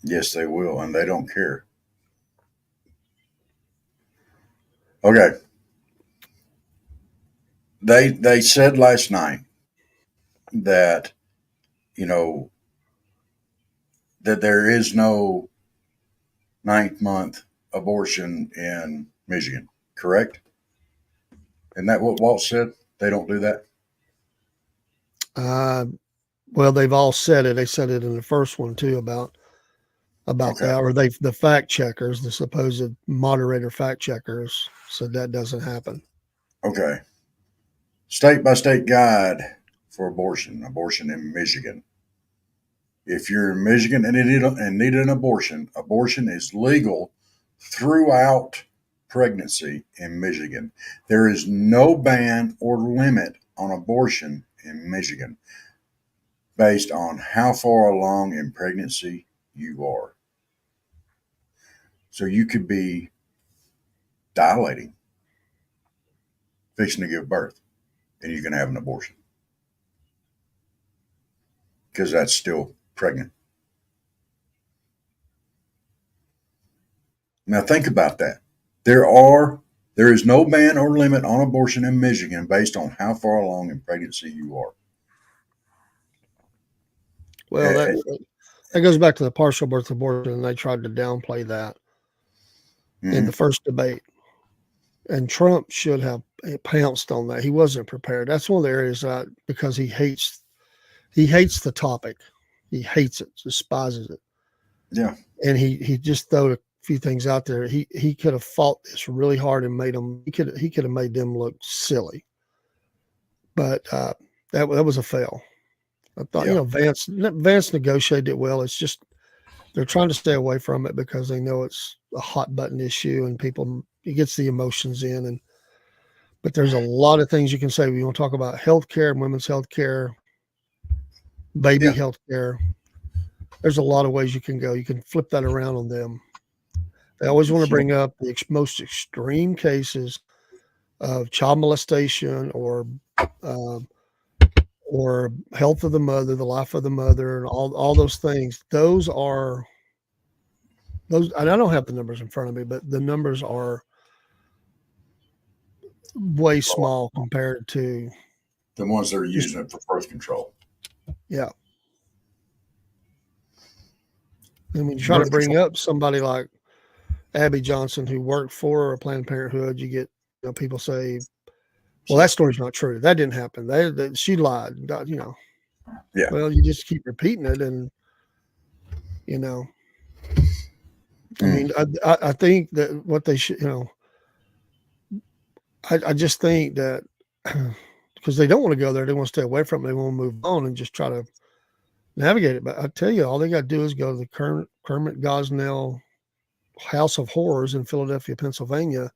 Yes, they will, and they don't care. Okay. They said last night that that there is no 9th-month abortion in Michigan, correct? Isn't that what Walt said? They don't do that? Well, they've all said it. They said it in the first one too about Okay. that, or the fact checkers, the supposed moderator fact checkers, said that doesn't happen. Okay. State by state guide for abortion in Michigan. If you're in Michigan and need an abortion is legal throughout pregnancy in Michigan. There is no ban or limit on abortion in Michigan based on how far along in pregnancy you are. So you could be dilating, fixing to give birth, and you can have an abortion because that's still pregnant. Now think about that. There is no ban or limit on abortion in Michigan based on how far along in pregnancy you are. Well, that goes back to the partial birth abortion, and they tried to downplay that in the first debate. And Trump should have pounced on that. He wasn't prepared. That's one of the areas because he hates the topic. He hates it, despises it. Yeah. And he just threw a few things out there. He could have fought this really hard and made them. He could have made them look silly. But that was a fail. I thought Vance negotiated it well. It's just they're trying to stay away from it because they know it's a hot button issue and it gets the emotions in. But there's a lot of things you can say. We want to talk about healthcare, women's healthcare, baby healthcare. There's a lot of ways you can go. You can flip that around on them. They always want to bring up the most extreme cases of child molestation or health of the mother, the life of the mother, and all those things. Those, and I don't have the numbers in front of me, but the numbers are way small compared to the ones that are using it for birth control. Yeah. And when you try to bring up somebody like Abby Johnson, who worked for Planned Parenthood, you get people say, well, that story's not true. That didn't happen. She lied. Yeah. Well, you just keep repeating it, and I mean, I think that what they should, I just think that because they don't want to go there, they want to stay away from it. They want to move on and just try to navigate it. But I tell you, all they got to do is go to the Kermit Gosnell house of horrors in Philadelphia, Pennsylvania,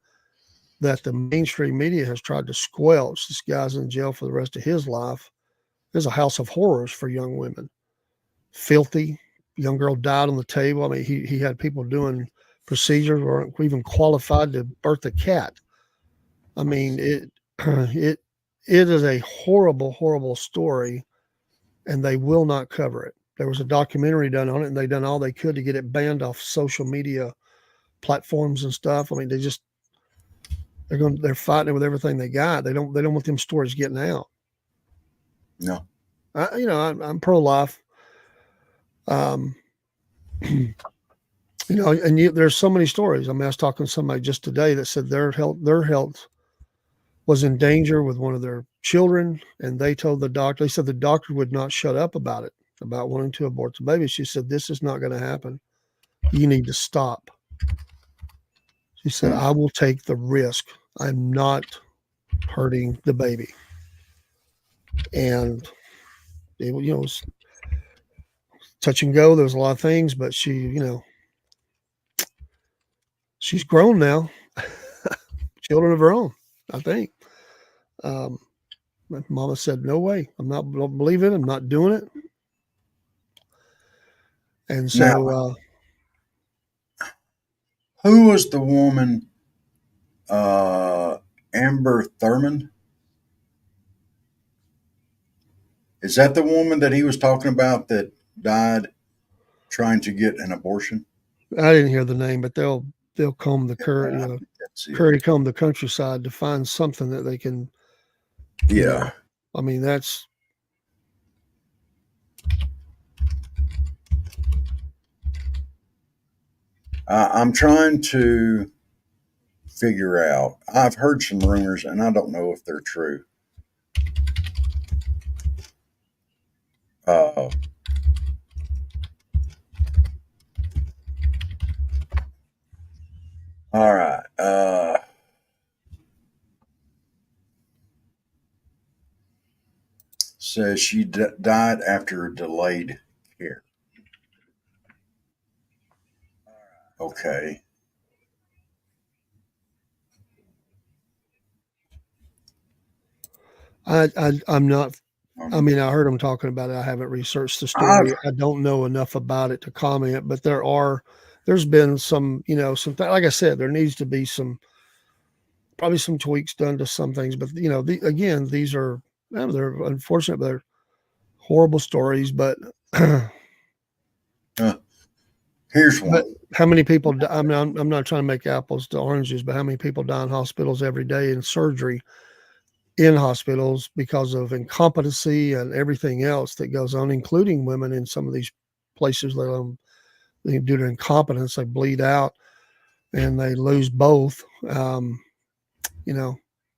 that the mainstream media has tried to squelch. This guy's in jail for the rest of his life. There's a house of horrors for young women. Filthy. Young girl died on the table. I mean, he had people doing procedures or weren't even qualified to birth a cat. I mean, it is a horrible, horrible story, and they will not cover it. There was a documentary done on it, and they done all they could to get it banned off social media platforms and stuff. I mean, they're fighting it with everything they got. They don't want them stories getting out. No. I'm pro life. And there's so many stories. I mean, I was talking to somebody just today that said their health was in danger with one of their children, and they told the doctor. They said the doctor would not shut up about it, about wanting to abort the baby. She said, "This is not going to happen. You need to stop." She said, "I will take the risk. I'm not hurting the baby." And it was touch and go. There was a lot of things, but she's grown now, children of her own, I think. My mama said, "No way. Don't believe it. I'm not doing it." And so, Now, who was the woman? Amber Thurman? Is that the woman that he was talking about that died trying to get an abortion? I didn't hear the name, but they'll comb the curry comb the countryside to find something that they can. Yeah. I mean, that's. I'm trying to figure out. I've heard some rumors, and I don't know if they're true. All right. Says she died after delayed care. Okay. I'm not. I mean, I heard them talking about it. I haven't researched the I've story. I don't know enough about it to comment, but there's been some, like I said, there needs to be probably some tweaks done to some things. But again, these are they're unfortunate, but they're horrible stories. But here's but one. how many people? I mean, I'm not trying to make apples to oranges, but how many people die in hospitals every day in surgery? In hospitals because of incompetency and everything else that goes on, including women in some of these places that due to incompetence, they bleed out and they lose both. It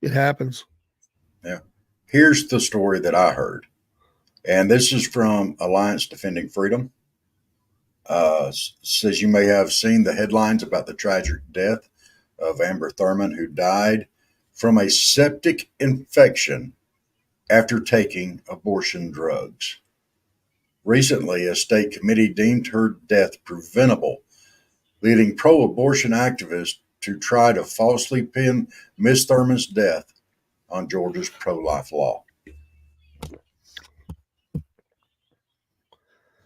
happens. Yeah. Here's the story that I heard, and this is from Alliance Defending Freedom. Says you may have seen the headlines about the tragic death of Amber Thurman, who died from a septic infection after taking abortion drugs. Recently, a state committee deemed her death preventable, leading pro abortion activists to try to falsely pin Miss Thurman's death on Georgia's pro life law.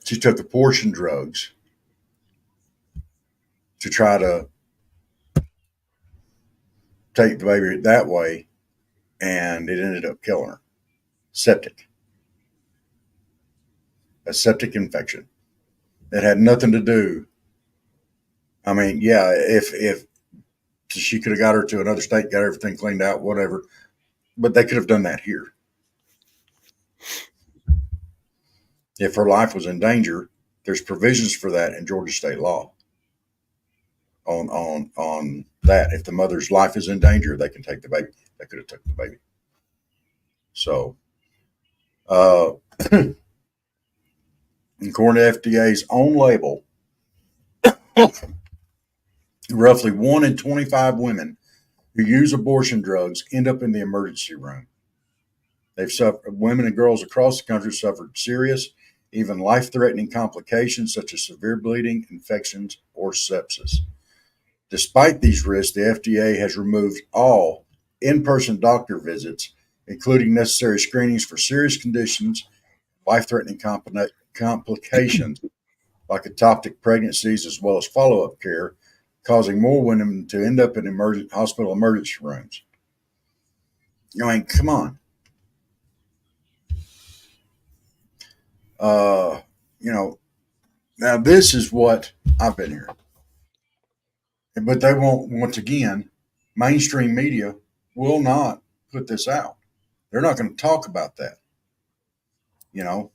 She took abortion drugs to try to take the baby that way, and it ended up killing her. A septic infection. It had nothing to do. I mean, yeah, if she could have got her to another state, got everything cleaned out, whatever, but they could have done that here. If her life was in danger, there's provisions for that in Georgia state law. On that, if the mother's life is in danger, they can take the baby. They could have took the baby. So, according to FDA's own label, roughly 1 in 25 women who use abortion drugs end up in the emergency room. Women and girls across the country suffered serious, even life-threatening complications such as severe bleeding, infections, or sepsis. Despite these risks, the FDA has removed all in-person doctor visits, including necessary screenings for serious conditions, life-threatening complications like ectopic pregnancies, as well as follow-up care, causing more women to end up in hospital emergency rooms. I mean, come on. Uh, you know, now this is what I've been hearing. But they won't, once again, mainstream media will not put this out. They're not going to talk about that, you know.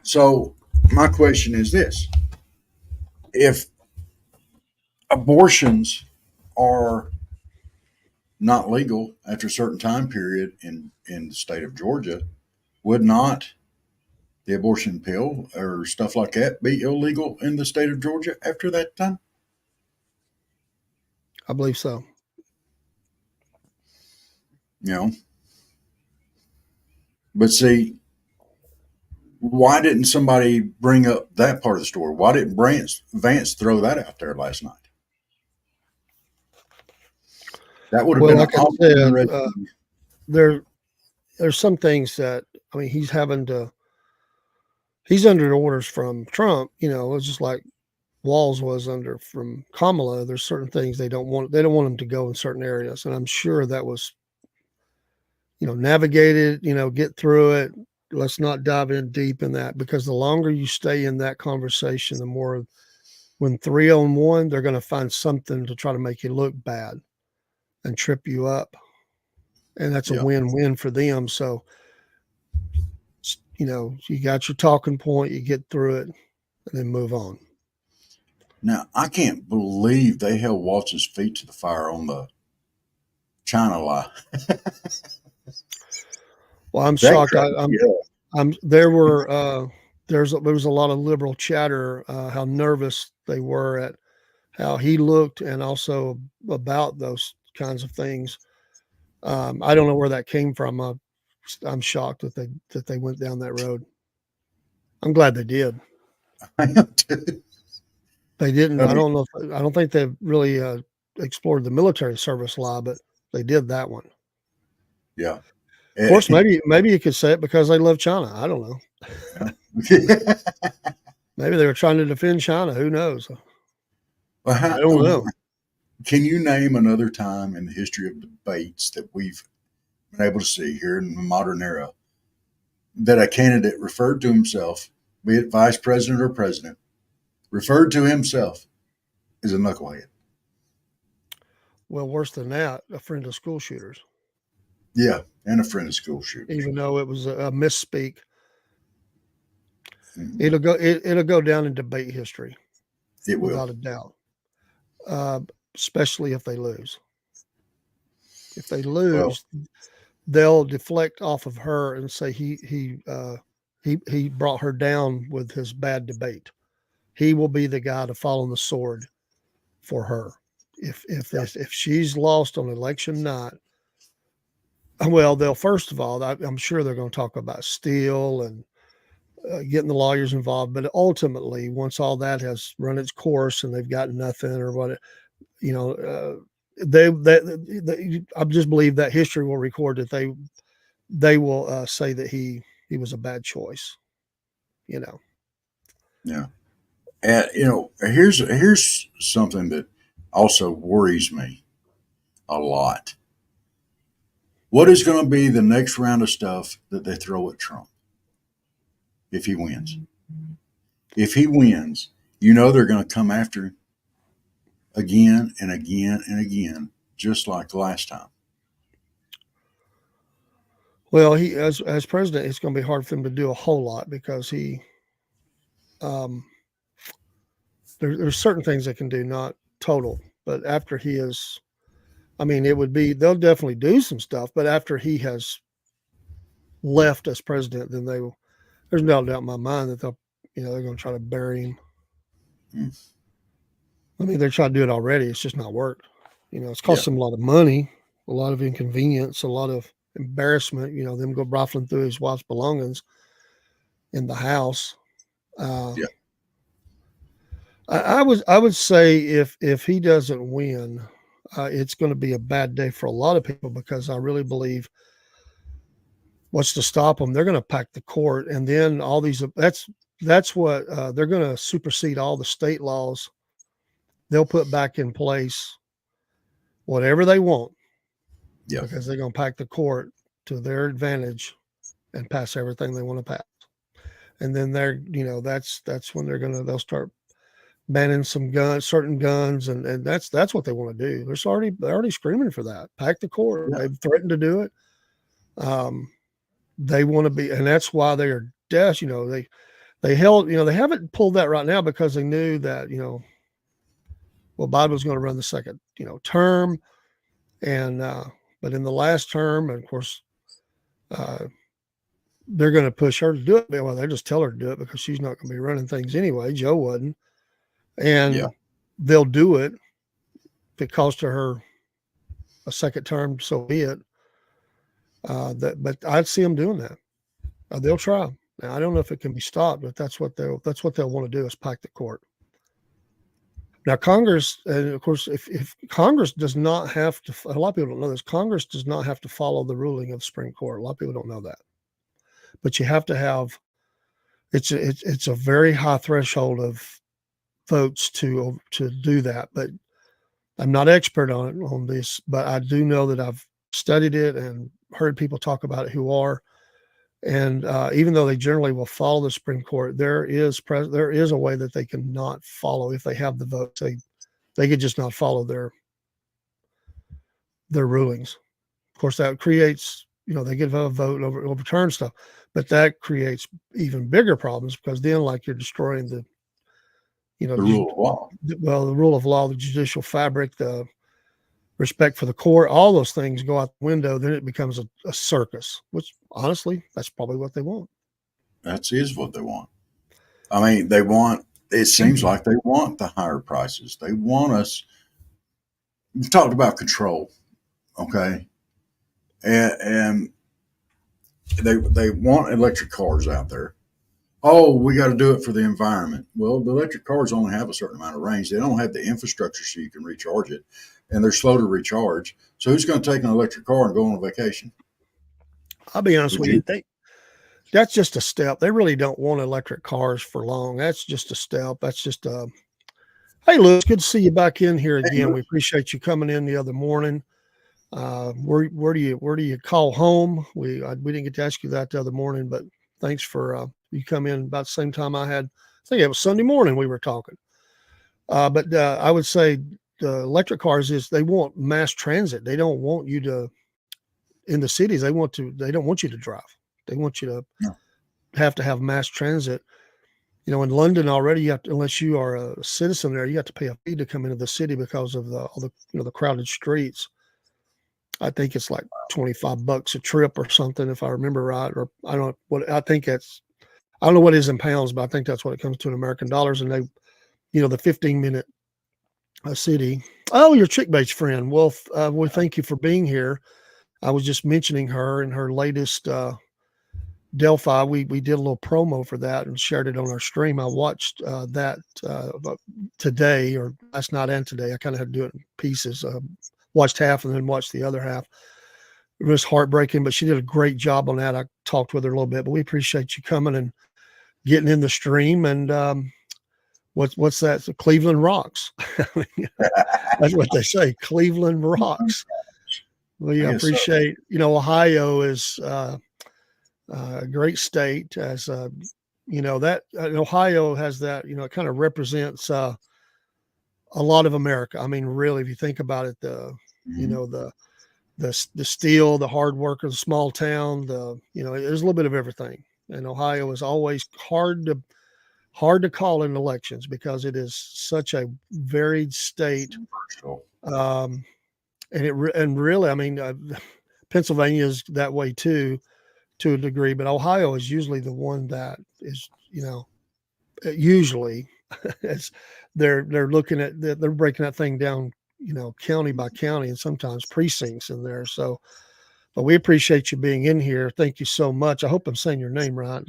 So my question is this: if abortions are not legal after a certain time period in the state of Georgia, would not the abortion pill or stuff like that be illegal in the state of Georgia after that time? I believe so. You know, but see, why didn't somebody bring up that part of the story? Why didn't Vance throw that out there last night? That would have Well, been an like I awful said, interesting. there's some things that, I mean, he's under orders from Trump. It's just like Walls was under from Kamala. There's certain things they don't want him to go in certain areas, and I'm sure that was navigated. Get through it. Let's not dive in deep in that, because the longer you stay in that conversation, the more, when 3 on 1, they're going to find something to try to make you look bad and trip you up, and that's a Yeah. win-win for them. So you got your talking point, you get through it, and then move on. Now I can't believe they held Waltz's feet to the fire on the China lie. Well, I'm That shocked. cracked me up. There was a lot of liberal chatter, how nervous they were at how he looked, and also about those kinds of things. I don't know where that came from. I'm shocked that they went down that road. I'm glad they did. I am too. They didn't. I I mean, don't know. I don't think they've really explored the military service law, but they did that one. yeah. Of course, maybe you could say it because they love China. I don't know. Maybe they were trying to defend China. Who knows? I don't know. Can you name another time in the history of debates that we've been able to see here in the modern era that a candidate referred to himself, be it vice president or president, referred to himself as a knucklehead? Well, worse than that, a friend of school shooters. Yeah, and a friend of school shooters. Even though it was a misspeak, Mhm. it'll go down in debate history It will. without a doubt. Especially if they lose. If they Well, lose, they'll deflect off of her and say he brought her down with his bad debate. He will be the guy to fall on the sword for her. If she's lost on election night, well, they'll, first of all, I'm sure they're going to talk about Steele and getting the lawyers involved. But ultimately, once all that has run its course and they've got nothing or what, you know, I just believe that history will record that they will say that he was a bad choice. yeah. Here's something that also worries me a lot. What is going to be the next round of stuff that they throw at Trump if he wins? If he wins, they're going to come after him again and again and again, just like last time. Well, he as president, it's going to be hard for him to do a whole lot because he um, there's certain things they can do, not total, but after he is, I mean, they'll definitely do some stuff, but after he has left as president, then there's no doubt in my mind that they're going to try to bury him. Mm. I mean, they're trying to do it already. It's just not worked. It's Yeah. cost him a lot of money, a lot of inconvenience, a lot of embarrassment, them go rifling through his wife's belongings in the house. Yeah. I would say if he doesn't win, it's going to be a bad day for a lot of people, because I really believe what's to stop them. They're going to pack the court, and then all these. That's what they're going to supersede all the state laws. They'll put back in place whatever they want, Yeah. because they're going to pack the court to their advantage and pass everything they want to pass. And then that's when they'll start banning some guns, certain guns, and that's what they want to do. They're already screaming for that. Pack the court. Yeah. They've threatened to do it. They want to be, and that's why they are deaf. They held, they haven't pulled that right now because they knew that, well, Biden was going to run the second, term. And, but in the last term, and of course, they're going to push her to do it. Well, they just tell her to do it because she's not going to be running things anyway. Joe wasn't. And they'll do it. If it costs her a second term, so be it. But I'd see them doing that. They'll try. Now, I don't know if it can be stopped, but that's what they'll want to do, is pack the court. Now, Congress, and of course, if Congress does not have to, a lot of people don't know this, Congress does not have to follow the ruling of the Supreme Court. A lot of people don't know that. But you have to have, it's a very high threshold of votes to do that. But I'm not expert on this, but I do know that I've studied it and heard people talk about it who are. And even though they generally will follow the Supreme Court, there is a way that they can not follow if they have the votes. They could just not follow their rulings. Of course, that creates, they get a vote overturn stuff, but that creates even bigger problems, because then, like, you're destroying the rule of law. Well, the rule of law, the judicial fabric, the respect for the court, all those things go out the window. Then it becomes a circus, which honestly, that's probably what they want. That is what they want. I mean, it seems like they want the higher prices. They want us. We talked about control, okay? And they want electric cars out there. Oh, we got to do it for the environment. Well, the electric cars only have a certain amount of range. They don't have the infrastructure so you can recharge it, and they're slow to recharge. So who's going to take an electric car and go on a vacation? I'll be honest with you. That's just a step. They really don't want electric cars for long. That's just a step. That's just hey, Lewis, good to see you back in here again. We appreciate you coming in the other morning. Where do you call home? We didn't get to ask you that the other morning, but thanks for you come in about the same time I think it was Sunday morning we were talking. But I would say the electric cars they want mass transit. They don't want you to, in the cities, they don't want you to drive. They want you to have to have mass transit. In London already, you have to, unless you are a citizen there, you have to pay a fee to come into the city because of the crowded streets. I think it's like $25 a trip or something, if I remember right. Or I don't know what I think I don't know what it is in pounds, but I think that's what it comes to in American dollars. And they, the 15-minute city. Oh, your chick-based friend. Well, we thank you for being here. I was just mentioning her in her latest Delphi. We did a little promo for that and shared it on our stream. I watched that today, or last night and today. I kind of had to do it in pieces. Watched half and then watched the other half. It was heartbreaking, but she did a great job on that. I talked with her a little bit, but we appreciate you coming and getting in the stream. And what's that? So Cleveland rocks. That's what they say. Cleveland rocks. We appreciate, Ohio is a great state, as that Ohio has that, it kind of represents a lot of America. I mean, really, if you think about it, the steel, the hard worker, the small town, there's a little bit of everything. And Ohio is always hard to call in elections because it is such a varied state. And really, I mean, Pennsylvania is that way too, to a degree, but Ohio is usually the one that is, usually as they're looking at, they're breaking that thing down, county by county and sometimes precincts in there. So, but we appreciate you being in here. Thank you so much. I hope I'm saying your name right.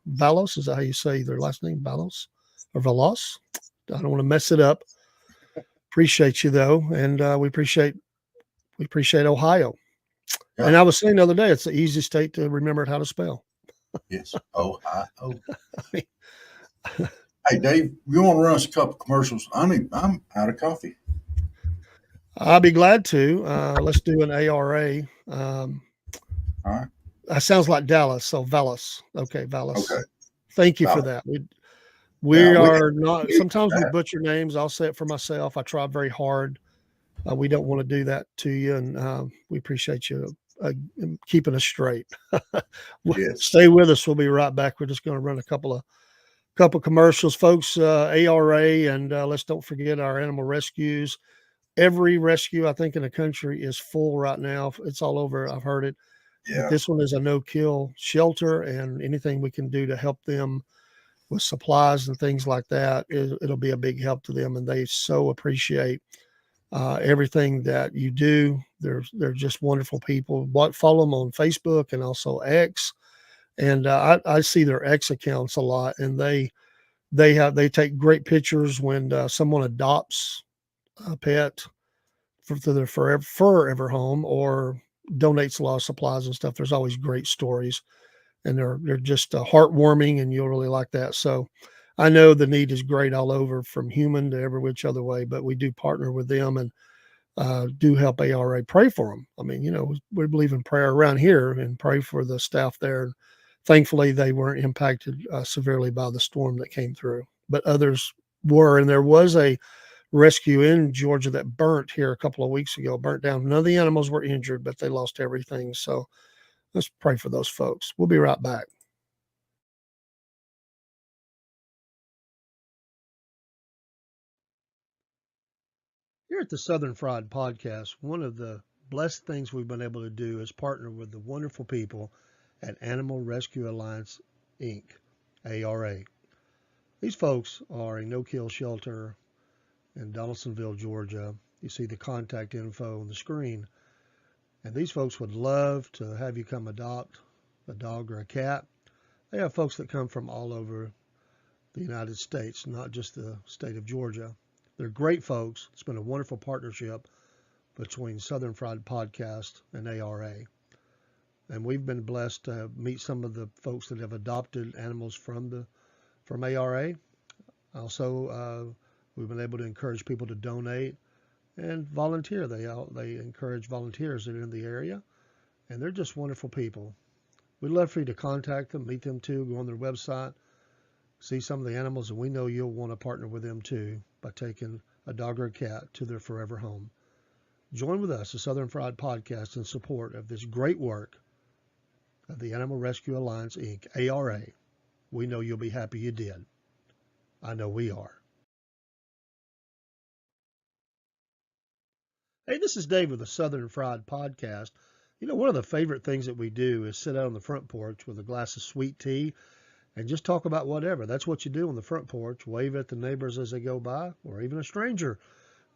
Valos, is that how you say their last name? Valos or Valos? I don't want to mess it up. Appreciate you though, and we appreciate Ohio. Yeah. And I was saying the other day, it's the easiest state to remember how to spell. Yes. Oh, hey, Dave, you want to run us a couple commercials? I'm out of coffee. I'll be glad to. Let's do an ARA. All right. That sounds like Dallas, so Vallis. Okay, Vallis. Okay. Thank you for Valid. that. We are not. we- Sometimes we butcher names. I'll say it for myself. I try very hard. We don't want to do that to you, and we appreciate you keeping us straight. Yes. Stay with us. We'll be right back. We're just going to run a couple commercials, folks. ARA, and let's don't forget our animal rescues. Every rescue I think in the country is full right now. It's all over. I've heard it. Yeah. But this one is a no-kill shelter, and anything we can do to help them with supplies and things like that, it'll be a big help to them, and they so appreciate everything that you do. They're just wonderful people. Follow them on Facebook and also X, and I see their X accounts a lot, and they take great pictures when someone adopts a pet for their forever home or donates a lot of supplies and stuff. There's always great stories, and they're just heartwarming, and you'll really like that. So I know the need is great all over, from human to every which other way, but we do partner with them and do help ARA. Pray for them. I mean, we believe in prayer around here, and pray for the staff there. And thankfully, they weren't impacted severely by the storm that came through, but others were. And there was a rescue in Georgia that burnt here a couple of weeks ago, burnt down. None of the animals were injured, but they lost everything. So let's pray for those folks. We'll be right back. Here at the Southern Fried Podcast, one of the blessed things we've been able to do is partner with the wonderful people at Animal Rescue Alliance, Inc., ARA. These folks are a no-kill shelter in Donaldsonville, Georgia. You see the contact info on the screen. And these folks would love to have you come adopt a dog or a cat. They have folks that come from all over the United States, not just the state of Georgia. They're great folks. It's been a wonderful partnership between Southern Fried Podcast and ARA. And we've been blessed to meet some of the folks that have adopted animals from ARA. Also, we've been able to encourage people to donate and volunteer. They encourage volunteers that are in the area, and they're just wonderful people. We'd love for you to contact them, meet them too, go on their website, see some of the animals, and we know you'll want to partner with them too by taking a dog or a cat to their forever home. Join with us, the Southern Fried Podcast, in support of this great work of the Animal Rescue Alliance, Inc., ARA. We know you'll be happy you did. I know we are. Hey, this is Dave with the Southern Fried Podcast. One of the favorite things that we do is sit out on the front porch with a glass of sweet tea and just talk about whatever. That's what you do on the front porch. Wave at the neighbors as they go by, or even a stranger.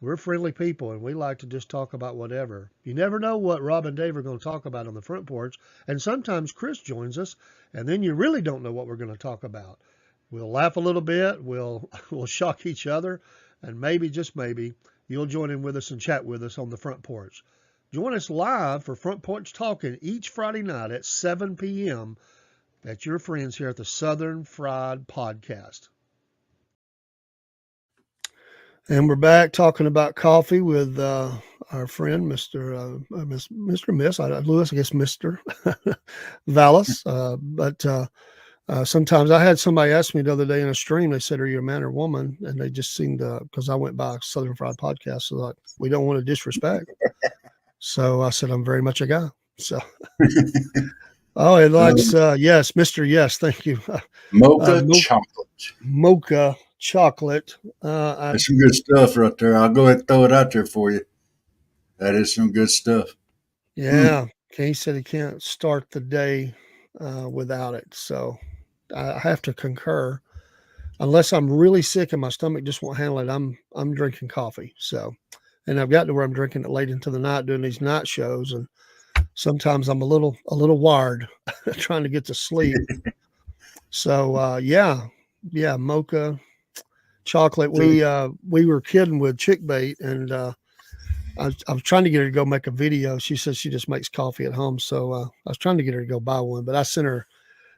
We're friendly people, and we like to just talk about whatever. You never know what Rob and Dave are going to talk about on the front porch, and sometimes Chris joins us, and then you really don't know what we're going to talk about. We'll laugh a little bit, we'll shock each other, and maybe, just maybe, you'll join in with us and chat with us on the front porch. Join us live for Front Porch Talking each Friday night at 7 p.m. That's your friends here at the Southern Fried Podcast. And we're back talking about coffee with our friend, Mr. Lewis, I guess Mr. Vallis. But sometimes I had somebody ask me the other day in a stream, they said, are you a man or woman? And they just seemed to, because I went by Southern Fried Podcast, so like, we don't want to disrespect. So I said, I'm very much a guy. So, it likes, yes, Mr. Yes, thank you. Mocha chocolate. Mocha chocolate. That's some good stuff right there. I'll go ahead and throw it out there for you. That is some good stuff. Yeah. He said he can't start the day without it. So I have to concur. Unless I'm really sick and my stomach just won't handle it, I'm drinking coffee. So, and I've got to where I'm drinking it late into the night doing these night shows, and sometimes I'm a little wired trying to get to sleep. So yeah, mocha chocolate. We were kidding with chick bait, and I was trying to get her to go make a video. She says she just makes coffee at home, so I was trying to get her to go buy one. But I sent her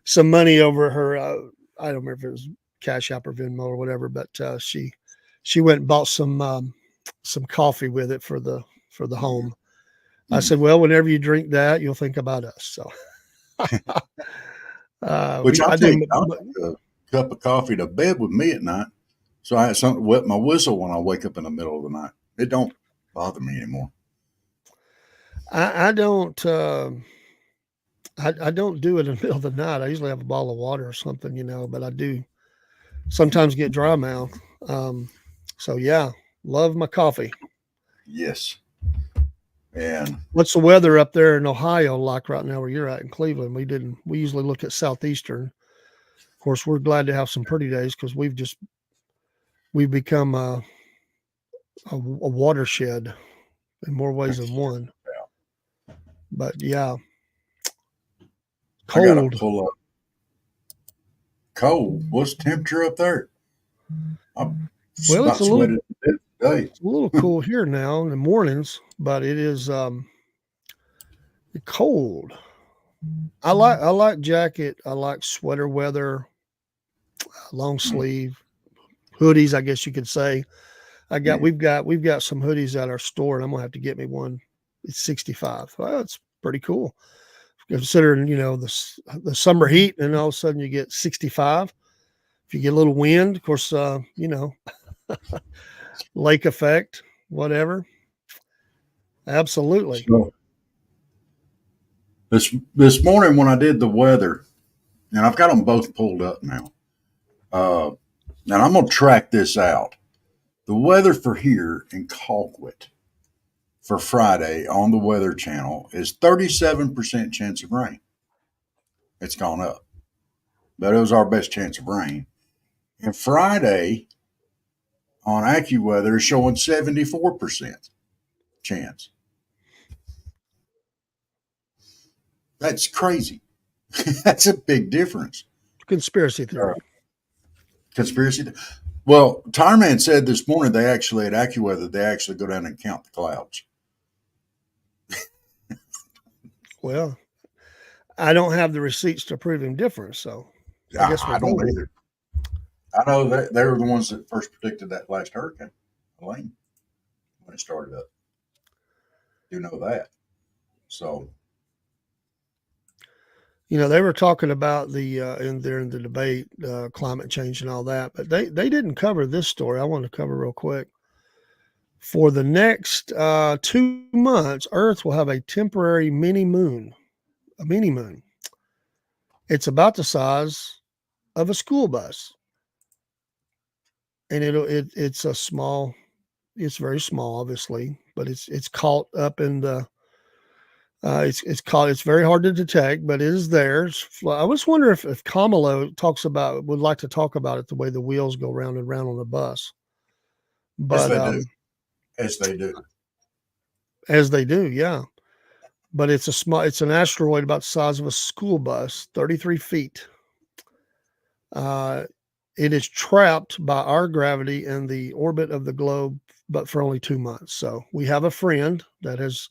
some money over her. I don't remember if it was Cash App or Venmo or whatever, but she went and bought some coffee with it for the home. I said, well, whenever you drink that, you'll think about us. So, Which I I'll do. take a cup of coffee to bed with me at night. So I had something to wet my whistle when I wake up in the middle of the night. It don't bother me anymore. I don't. I don't do it in the middle of the night. I usually have a bottle of water or something, but I do sometimes get dry mouth. So yeah, love my coffee. Yes. And What's the weather up there in Ohio like right now where you're at in Cleveland? We usually look at Southeastern. Of course, we're glad to have some pretty days because we've become a watershed in more ways than one. But yeah, I got to cold. pull up. Cold. What's the temperature up there? I'm Well, about sweated to death today. it's a little cool here now in the mornings, but it is cold. I like jacket. I like sweater weather, long sleeve hoodies. I guess you could say. We've got some hoodies at our store, and I'm gonna have to get me one. It's 65. Well, it's pretty cool considering the summer heat, and all of a sudden you get 65. If you get a little wind, of course, lake effect, whatever. Absolutely. So this morning when I did the weather, and I've got them both pulled up now, and I'm going to track this out. The weather for here in Colquitt for Friday on the Weather Channel is 37% chance of rain. It's gone up, but it was our best chance of rain. And Friday on AccuWeather is showing 74% chance. That's crazy. That's a big difference. Conspiracy theory. Conspiracy. Well, Tireman said this morning they actually at AccuWeather they actually go down and count the clouds. Well, I don't have the receipts to prove him different, so I guess I don't either. I know that they were the ones that first predicted that last hurricane, Elaine, when it started up. Do know that. So, they were talking about the in the debate, climate change and all that, but they didn't cover this story. I want to cover real quick. For the next 2 months, Earth will have a temporary mini moon. A mini moon. It's about the size of a school bus, and it's a small. It's very small, obviously, but it's caught up in the. It's called. It's very hard to detect, but it is there. I was wondering if Kamalo would like to talk about it the way the wheels go round and round on the bus. as But they do. As they do. As they do, yeah. But it's an asteroid about the size of a school bus, 33 feet. It is trapped by our gravity in the orbit of the globe, but for only 2 months. So we have a friend that has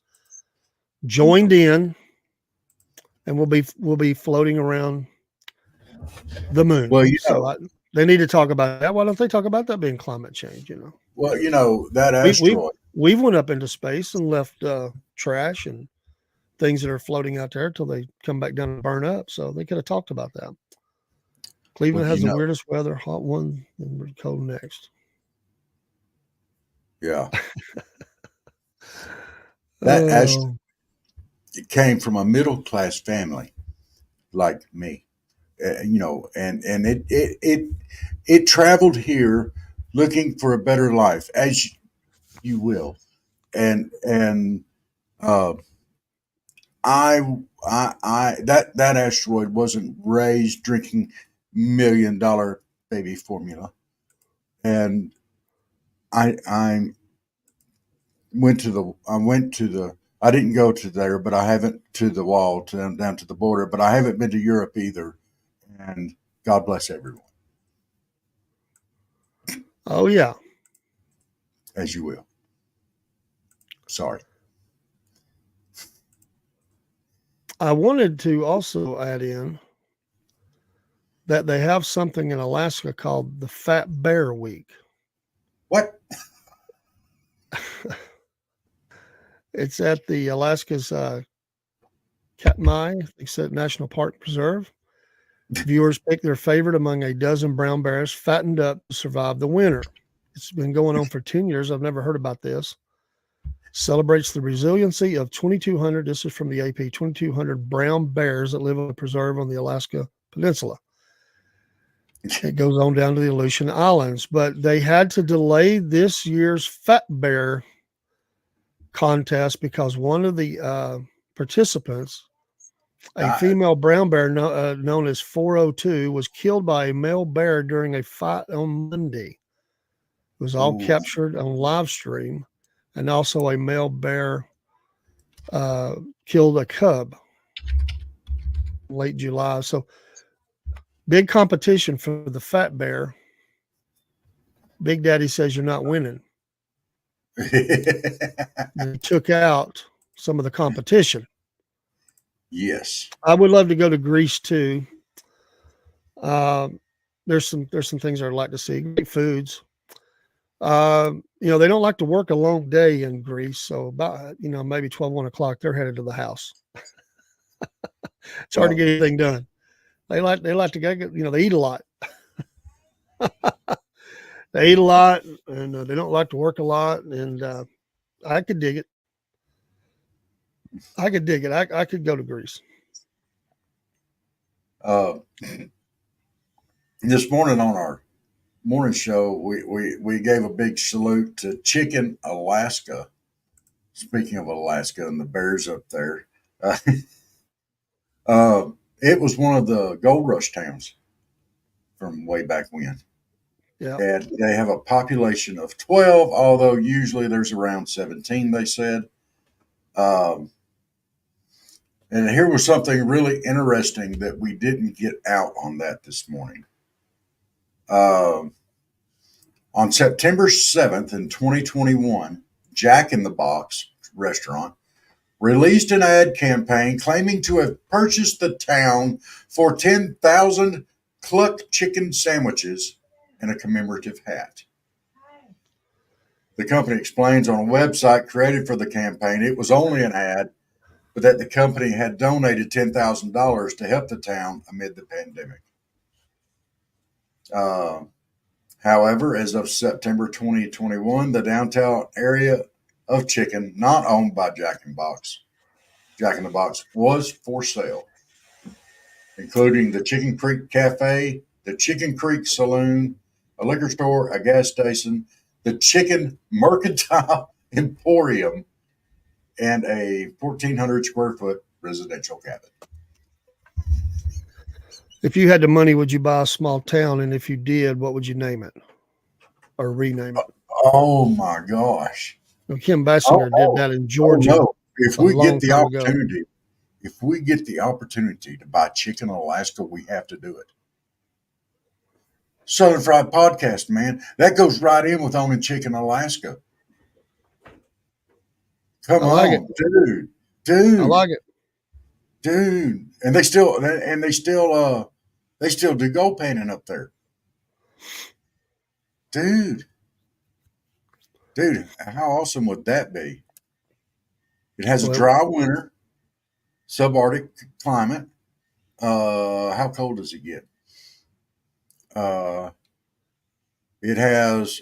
joined in, and we'll be floating around the moon. Well, they need to talk about that. Why don't they talk about that being climate change? Well, that we asteroid. we've went up into space and left trash and things that are floating out there till they come back down and burn up. So they could have talked about that. Cleveland has the weirdest weather, hot one, and cold next. Yeah. That asteroid, it came from a middle class family like me, and it traveled here looking for a better life, as you will, and that asteroid wasn't raised drinking $1 million baby formula, and I went to the I didn't go to there, but I haven't to the wall down to the border, but I haven't been to Europe either, and God bless everyone. Oh, yeah. as you will. Sorry. I wanted to also add in that they have something in Alaska called the Fat Bear Week. What? It's at the Alaska's Katmai, they said National Park Preserve. Viewers pick their favorite among a dozen brown bears fattened up to survive the winter. It's been going on for 10 years. I've never heard about this. Celebrates the resiliency of 2,200, this is from the AP, 2,200 brown bears that live on a preserve on the Alaska Peninsula. It goes on down to the Aleutian Islands, but they had to delay this year's Fat Bear contest because one of the participants, a female brown bear known as 402, was killed by a male bear during a fight on Monday. It was all captured on live stream, and also a male bear killed a cub late July. So big competition for the fat bear. Big Daddy says you're not winning. They took out some of the competition. Yes. I would love to go to Greece too. There's some things I'd like to see. Great foods. They don't like to work a long day in Greece, so about maybe 12, 1 o'clock they're headed to the house. It's hard to get anything done. They like to go. They eat a lot. They eat a lot, and they don't like to work a lot. And I could dig it. I could go to Greece. This morning on our morning show, we gave a big salute to Chicken, Alaska. Speaking of Alaska and the bears up there, it was one of the gold rush towns from way back when. Yeah. And they have a population of 12, although usually there's around 17, they said. And here was something really interesting that we didn't get out on that this morning. On September 7th in 2021, Jack in the Box restaurant released an ad campaign claiming to have purchased the town for 10,000 clucked chicken sandwiches and a commemorative hat. The company explains on a website created for the campaign it was only an ad, but that the company had donated $10,000 to help the town amid the pandemic. However, as of September 2021, the downtown area of Chicken, not owned by Jack in the Box, was for sale, including the Chicken Creek Cafe, the Chicken Creek Saloon, a liquor store, a gas station, the Chicken Mercantile Emporium, and a 1,400 square foot residential cabin. If you had the money, would you buy a small town? And if you did, what would you name it or rename it? Oh my gosh. Kim Basinger did that in Georgia. No. If we get the opportunity, ago. If we get the opportunity to buy Chicken Alaska, we have to do it. Southern Fried Podcast, man. That goes right in with owning Chicken Alaska. Come on, dude. I like it. Dude. And they still do gold painting up there. Dude, how awesome would that be? It has a dry winter, subarctic climate. How cold does it get? It has,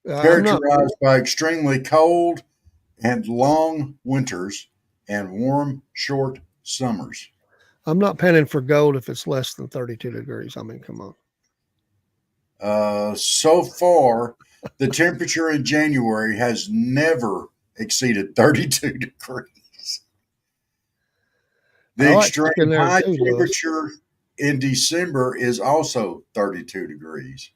characterized by extremely cold and long winters and warm, short summers. I'm not panning for gold if it's less than 32 degrees. I mean, come on. So far, the temperature in January has never exceeded 32 degrees. The extreme high temperature in December is also 32 degrees.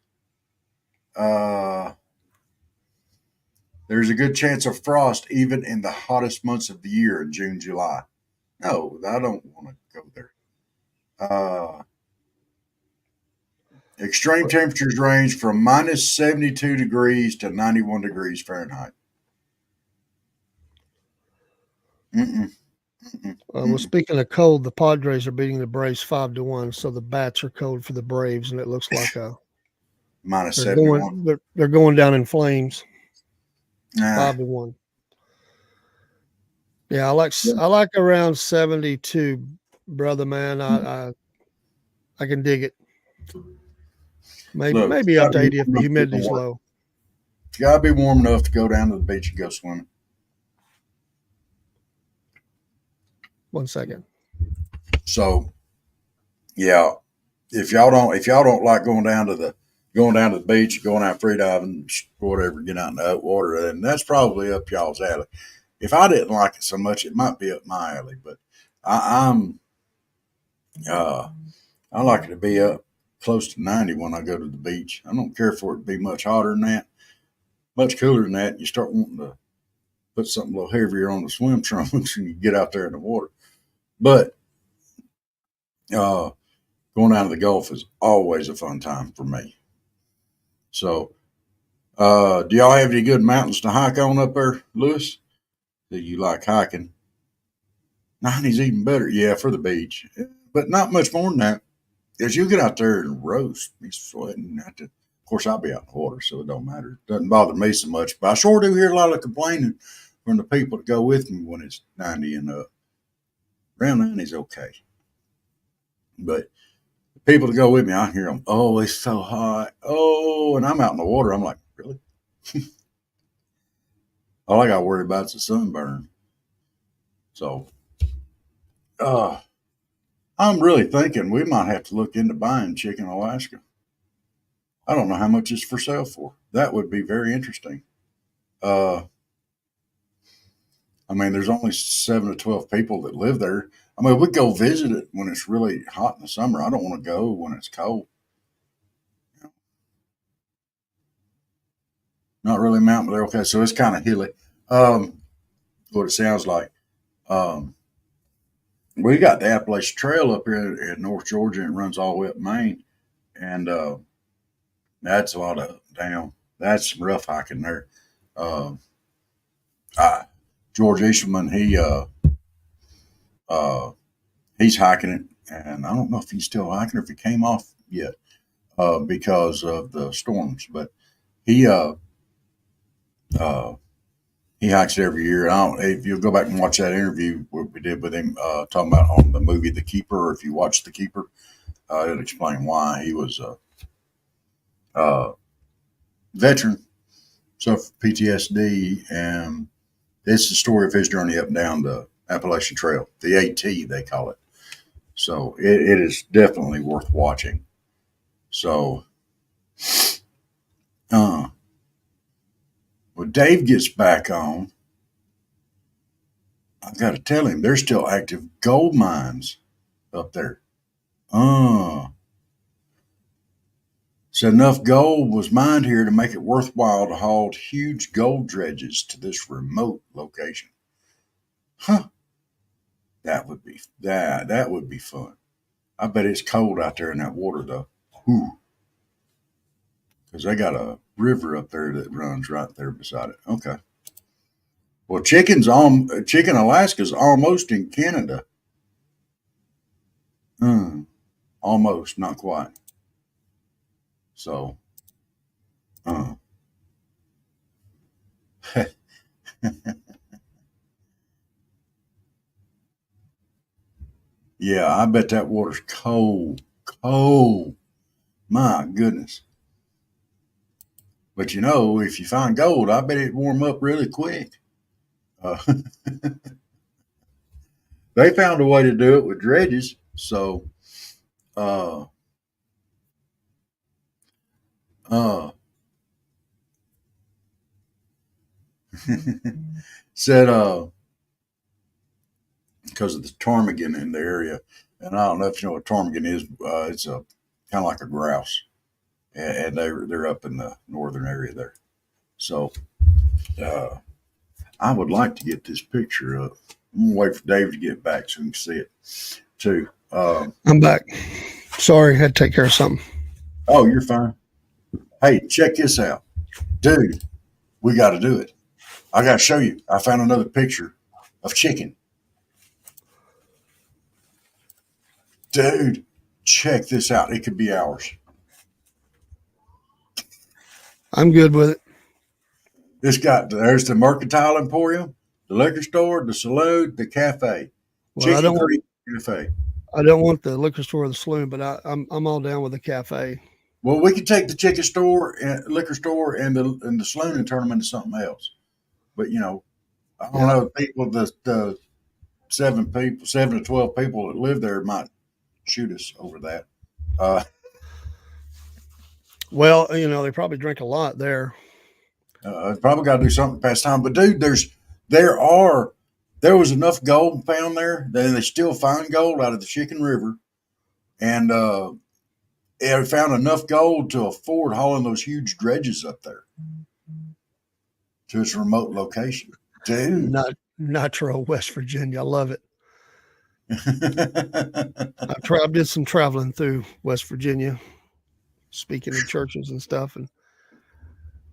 There's a good chance of frost even in the hottest months of the year in June, July. No, I don't want to go there. Extreme temperatures range from minus 72 degrees to 91 degrees Fahrenheit. Mm-mm. Well, speaking of cold, the Padres are beating the Braves 5-1, so the bats are cold for the Braves, and it looks like Minus they're 71. they're going down in flames. Nah. 5-1. Yeah, I like around 72, brother man. I can dig it. Look, Maybe up to 80 if the humidity's low. It's got to be warm enough to go down to the beach and go swimming. 1 second. So, yeah, if y'all don't like going down to the beach, going out free diving, whatever, get out in the water, then that's probably up y'all's alley. If I didn't like it so much, it might be up my alley. But I'm I like it to be up close to 90 when I go to the beach. I don't care for it to be much hotter than that, much cooler than that. You start wanting to put something a little heavier on the swim trunks and you get out there in the water. But going down to the Gulf is always a fun time for me. So, do y'all have any good mountains to hike on up there, Lewis? Do you like hiking? 90's even better. Yeah, for the beach. But not much more than that. Because you'll get out there and roast, be sweating. Of course, I'll be out in the water, so it don't matter. It doesn't bother me so much. But I sure do hear a lot of complaining from the people that go with me when it's 90 and up. Around 90 is okay. But the people that go with me, I hear them, oh, it's so hot. Oh, and I'm out in the water. I'm like, really? All I got to worry about is the sunburn. So, I'm really thinking we might have to look into buying chicken Alaska. I don't know how much it's for sale for. That would be very interesting. I mean, there's only 7 to 12 people that live there. I mean, we go visit it when it's really hot in the summer. I don't want to go when it's cold. Not really mountain, but they're okay. So it's kind of hilly. What it sounds like. We got the Appalachian Trail up here in North Georgia and it runs all the way up Maine. And that's a lot of that's some rough hiking there. Uh, George Eastman, he's hiking it, and I don't know if he's still hiking or if he came off yet because of the storms. But he he hikes it every year. If you'll go back and watch that interview we did with him talking about on the movie The Keeper, or if you watch The Keeper, it'll explain why he was a veteran, suffered PTSD, and it's the story of his journey up and down the Appalachian Trail, the AT they call it. So it is definitely worth watching. So, when Dave gets back on, I've got to tell him there's still active gold mines up there. So enough gold was mined here to make it worthwhile to haul huge gold dredges to this remote location. Huh. That would be fun. I bet it's cold out there in that water though. Whew. Because they got a river up there that runs right there beside it. Okay. Well, Chicken Alaska's almost in Canada. Almost, not quite. So, yeah, I bet that water's cold. Cold. My goodness. But if you find gold, I bet it'd warm up really quick. They found a way to do it with dredges. So, uh, said, because of the ptarmigan in the area, and I don't know if you know what ptarmigan is. It's a kind of like a grouse, and they're up in the northern area there. So, I would like to get this picture up. I'm gonna wait for Dave to get back so we can see it too. I'm back. Sorry, had to take care of something. Oh, you're fine. Hey, check this out. Dude, we got to do it. I got to show you. I found another picture of chicken. Dude, check this out. It could be ours. I'm good with it. There's the Mercantile Emporium, the liquor store, the saloon, the cafe. Well, Chicken Creek Cafe. I don't want the liquor store or the saloon, but I'm all down with the cafe. Well, we could take the chicken store and liquor store and the saloon and turn them into something else. But I don't know. People, the 7 to 12 people that live there might shoot us over that. Well, they probably drink a lot there. Probably got to do something past time. But dude, there was enough gold found there. They still find gold out of the Chicken River, and they found enough gold to afford hauling those huge dredges up there to its remote location. Dude, Nitro, West Virginia. I love it. I did some traveling through West Virginia, speaking in churches and stuff, and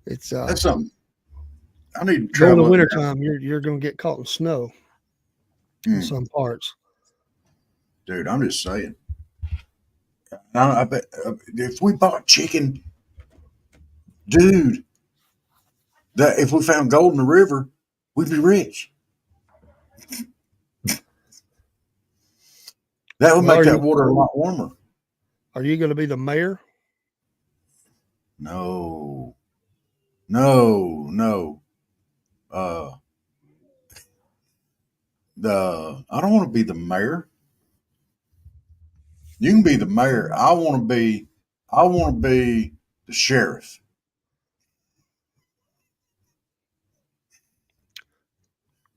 it's that's something. I need to during travel. the wintertime, you're going to get caught in snow in some parts. Dude, I'm just saying. I bet if we bought chicken, dude, that if we found gold in the river, we'd be rich. That would make that water a lot warmer. Are you going to be the mayor? No. I don't want to be the mayor. You can be the mayor. I want to be the sheriff.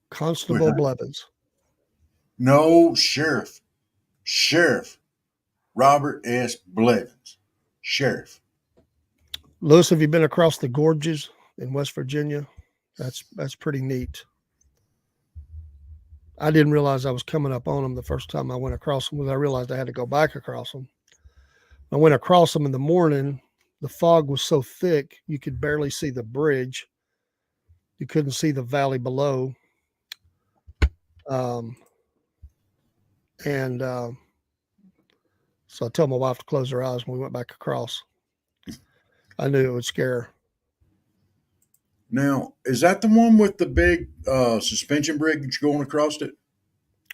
Constable Blevins. No, sheriff. Sheriff Robert S. Blevins. Sheriff. Lewis, have you been across the gorges in West Virginia? That's pretty neat. I didn't realize I was coming up on them the first time I went across them, because I realized I had to go back across them. I went across them in the morning. The fog was so thick you could barely see the bridge. You couldn't see the valley below. So I told my wife to close her eyes when we went back across. I knew it would scare her. Now, is that the one with the big suspension bridge going across it?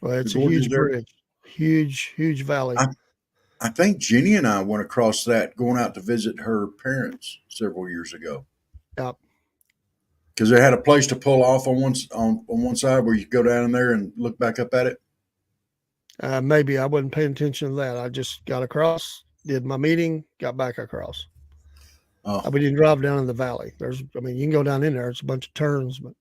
Well, it's a huge bridge, huge valley. I think Jenny and I went across that going out to visit her parents several years ago. Yep. Because they had a place to pull off on one side where you could go down in there and look back up at it. Maybe I wasn't paying attention to that. I just got across, did my meeting, got back across. Oh. We didn't drive down in the valley. You can go down in there. It's a bunch of turns, but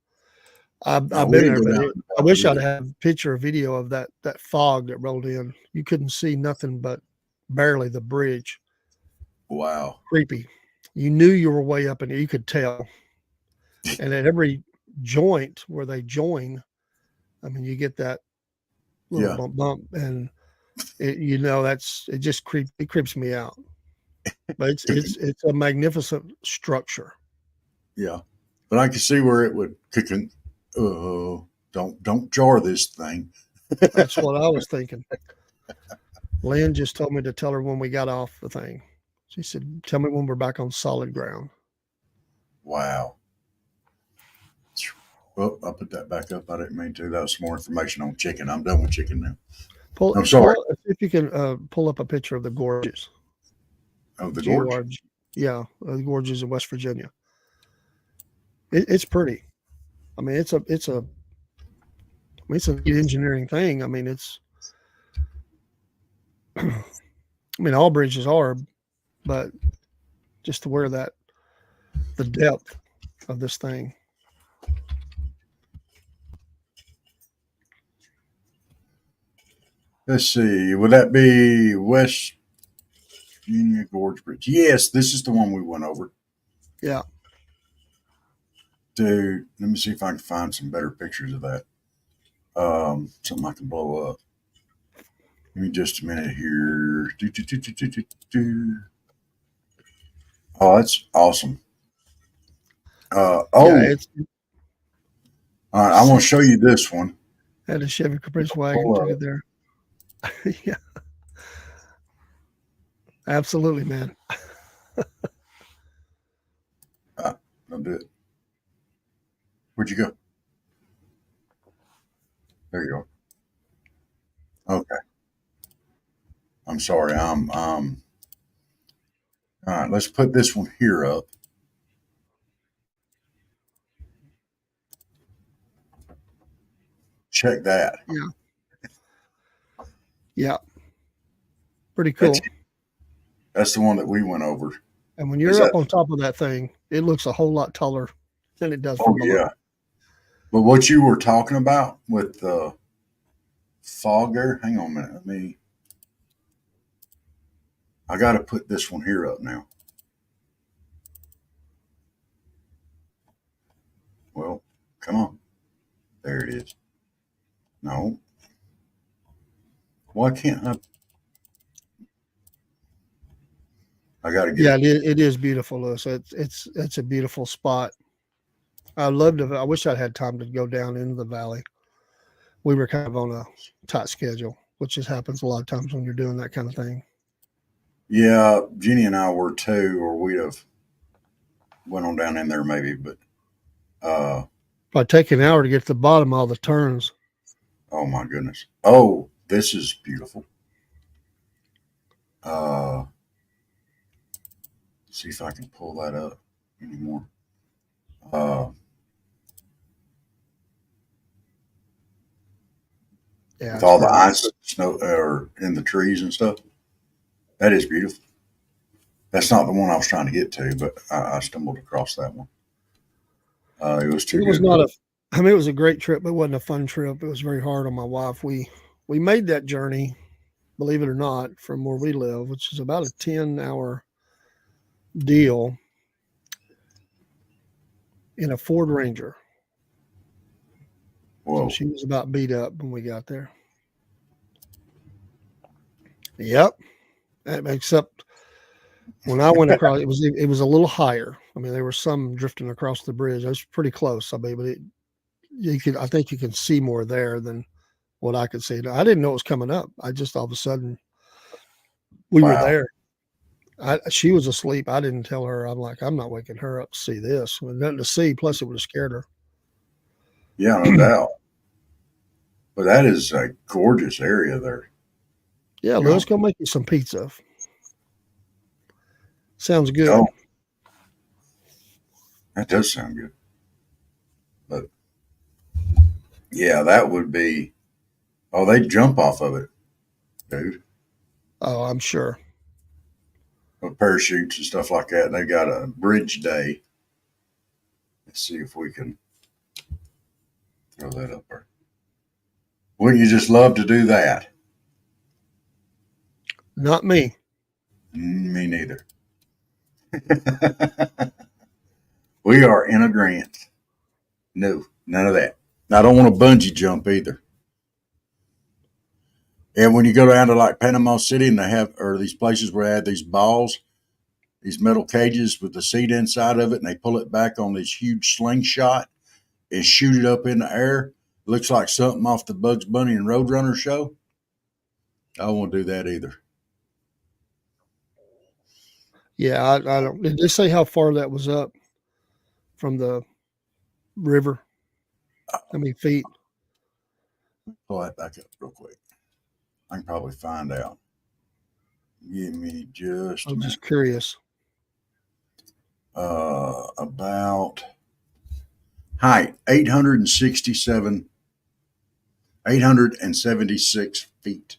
I've been there. But I wish I'd have a picture or video of that fog that rolled in. You couldn't see nothing but barely the bridge. Wow. Creepy. You knew you were way up in there. You could tell. And at every joint where they join, you get that little bump, and it just creeps me out. But it's a magnificent structure. Yeah, but I can see where it would don't jar this thing. That's what I was thinking. Lynn just told me to tell her when we got off the thing. She said, "Tell me when we're back on solid ground." Wow. Well, I'll put that back up. I didn't mean to. That was some more information on chicken. I'm done with chicken now. I'm sorry. See if you can pull up a picture of the gorges. Of the gorge? Yeah, the gorges in West Virginia. It's pretty. It's a neat engineering thing. All bridges are, but just to where the depth of this thing. Let's see. Would that be West Virginia Gorge Bridge? Yes, this is the one we went over. Yeah. Dude, let me see if I can find some better pictures of that. Something I can blow up. Give me just a minute here. Oh, that's awesome. Yeah, All it's right, I want to show six. you this one. Had a Chevy Caprice wagon, Pull took up. it there. Yeah, absolutely, man. I'll do it. Where'd you go? There you go. Okay. I'm sorry. All right. Let's put this one here up. Check that. Yeah, yeah, pretty That's cool. that's the one that we went over. And when Is you're that? up on top of that thing, it looks a whole lot taller than it does Oh from below. yeah. But what you were talking about with the fogger? Hang on a minute. I got to put this one here up now. Well, come on. There it is. No. Why can't I? I got to get Yeah, it. it is beautiful, Lewis. It's a beautiful spot. I loved it. I wish I'd had time to go down into the valley. We were kind of on a tight schedule, which just happens a lot of times when you're doing that kind of thing. Yeah, Jenny and I were too, or we'd have went on down in there maybe. But uh, Probably take an hour to get to the bottom of all the turns. oh my goodness. Oh, this is beautiful. Uh, see if I can pull that up anymore. Uh, Yeah, with it's all the very ice, snow, or in the trees and stuff. That is beautiful. That's not the one I was trying to get to, but I stumbled across that one. It was too it was good. not a I mean it was a great trip, but it wasn't a fun trip. It was very hard on my wife. We made that journey, believe it or not, from where we live, which is about a 10-hour deal in a Ford Ranger. So Whoa. she was about beat up when we got there. Yep. Except when I went across, it was a little higher. I mean, there was some drifting across the bridge. It was pretty close. I mean, but I think you can see more there than what I could see. I didn't know it was coming up. I just all of a sudden we were Wow. there. She was asleep. I didn't tell her. I'm like, I'm not waking her up to see this. Well, nothing to see. Plus, it would have scared her. Yeah, no doubt. But that is a gorgeous area there. Yeah, You know. let's go make you some pizza. Sounds good. Oh, that does sound good. But yeah, that would be. Oh, they jump off of it, dude. Oh, I'm sure. With parachutes and stuff like that. They got a bridge day. Let's see if we can throw that up there. Wouldn't you just love to do that? Not me. Me neither. We are in agreement. No, none of that. I don't want to bungee jump either. And when you go down to like Panama City and they have, or these places where they have these balls, these metal cages with the seat inside of it, and they pull it back on this huge slingshot and shoot it up in the air. Looks like something off the Bugs Bunny and Roadrunner show. I won't do that either. Yeah, I don't. Did they say how far that was up from the river? How many feet? Pull that back up real quick. I can probably find out. Give me just a I'm minute. just curious. About height 876 feet.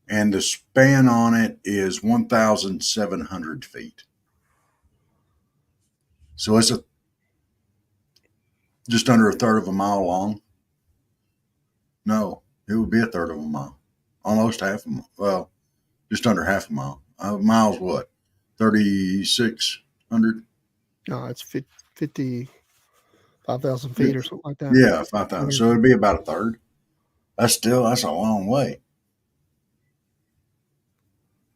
And the span on it is 1,700 feet. So it's just under a third of a mile long. No, it would be a third of a mile. Almost half a mile. Well, just under half a mile. A mile's what? 3,600? No, it's 55,000 Yeah, feet or something like that. yeah, 5,000. So it'd be about a third. That's a long way.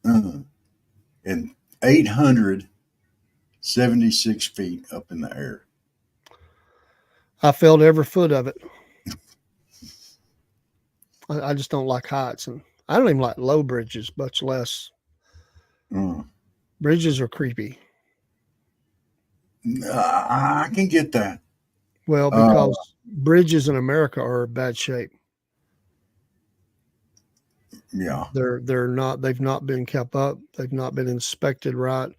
And 876 feet up in the air. I felt every foot of it. I just don't like heights, and I don't even like low bridges, much less Mm. bridges are creepy. I can get that. Well, Uh, because bridges in America are in bad shape. yeah, They're not. They've not been kept up. They've not been inspected right.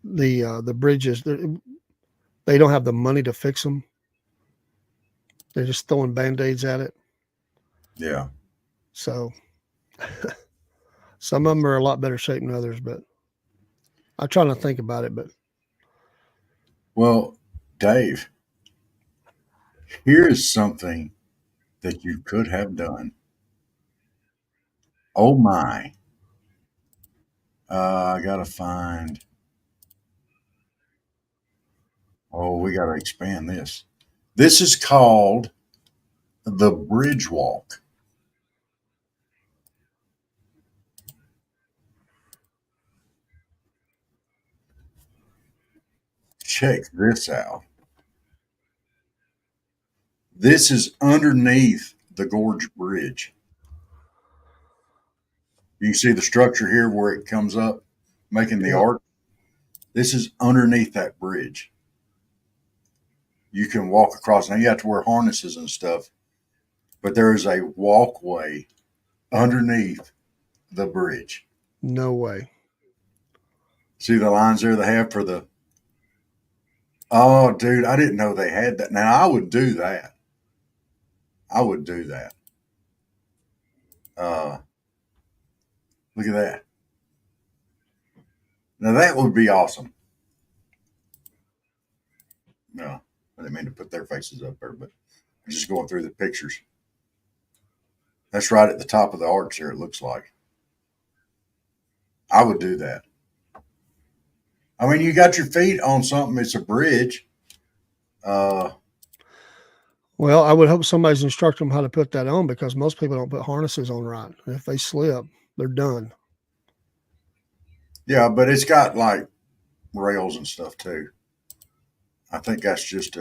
The bridges they don't have the money to fix them. They're just throwing band-aids at it. yeah. So some of them are a lot better shape than others, but I try not to think about it. But Well, Dave, here is something that you could have done. Oh my. I gotta find. Oh, we gotta expand this. This is called the bridge walk. Check this out. This is underneath the Gorge Bridge. You can see the structure here where it comes up, making the yeah, arc. This is underneath that bridge. You can walk across. Now you have to wear harnesses and stuff, but there is a walkway underneath the bridge. no way. See the lines there they have for the. Oh, dude, I didn't know they had that. Now I would do that. I would do that. Uh, Look at that. Now that would be awesome. No, I didn't mean to put their faces up there, but I'm just going through the pictures. That's right at the top of the arch there, it looks like. I would do that. I mean, you got your feet on something, it's a bridge. Uh, Well, I would hope somebody's instructing them how to put that on because most people don't put harnesses on right. And if they slip, they're done. yeah, but it's got like rails and stuff too. I think that's just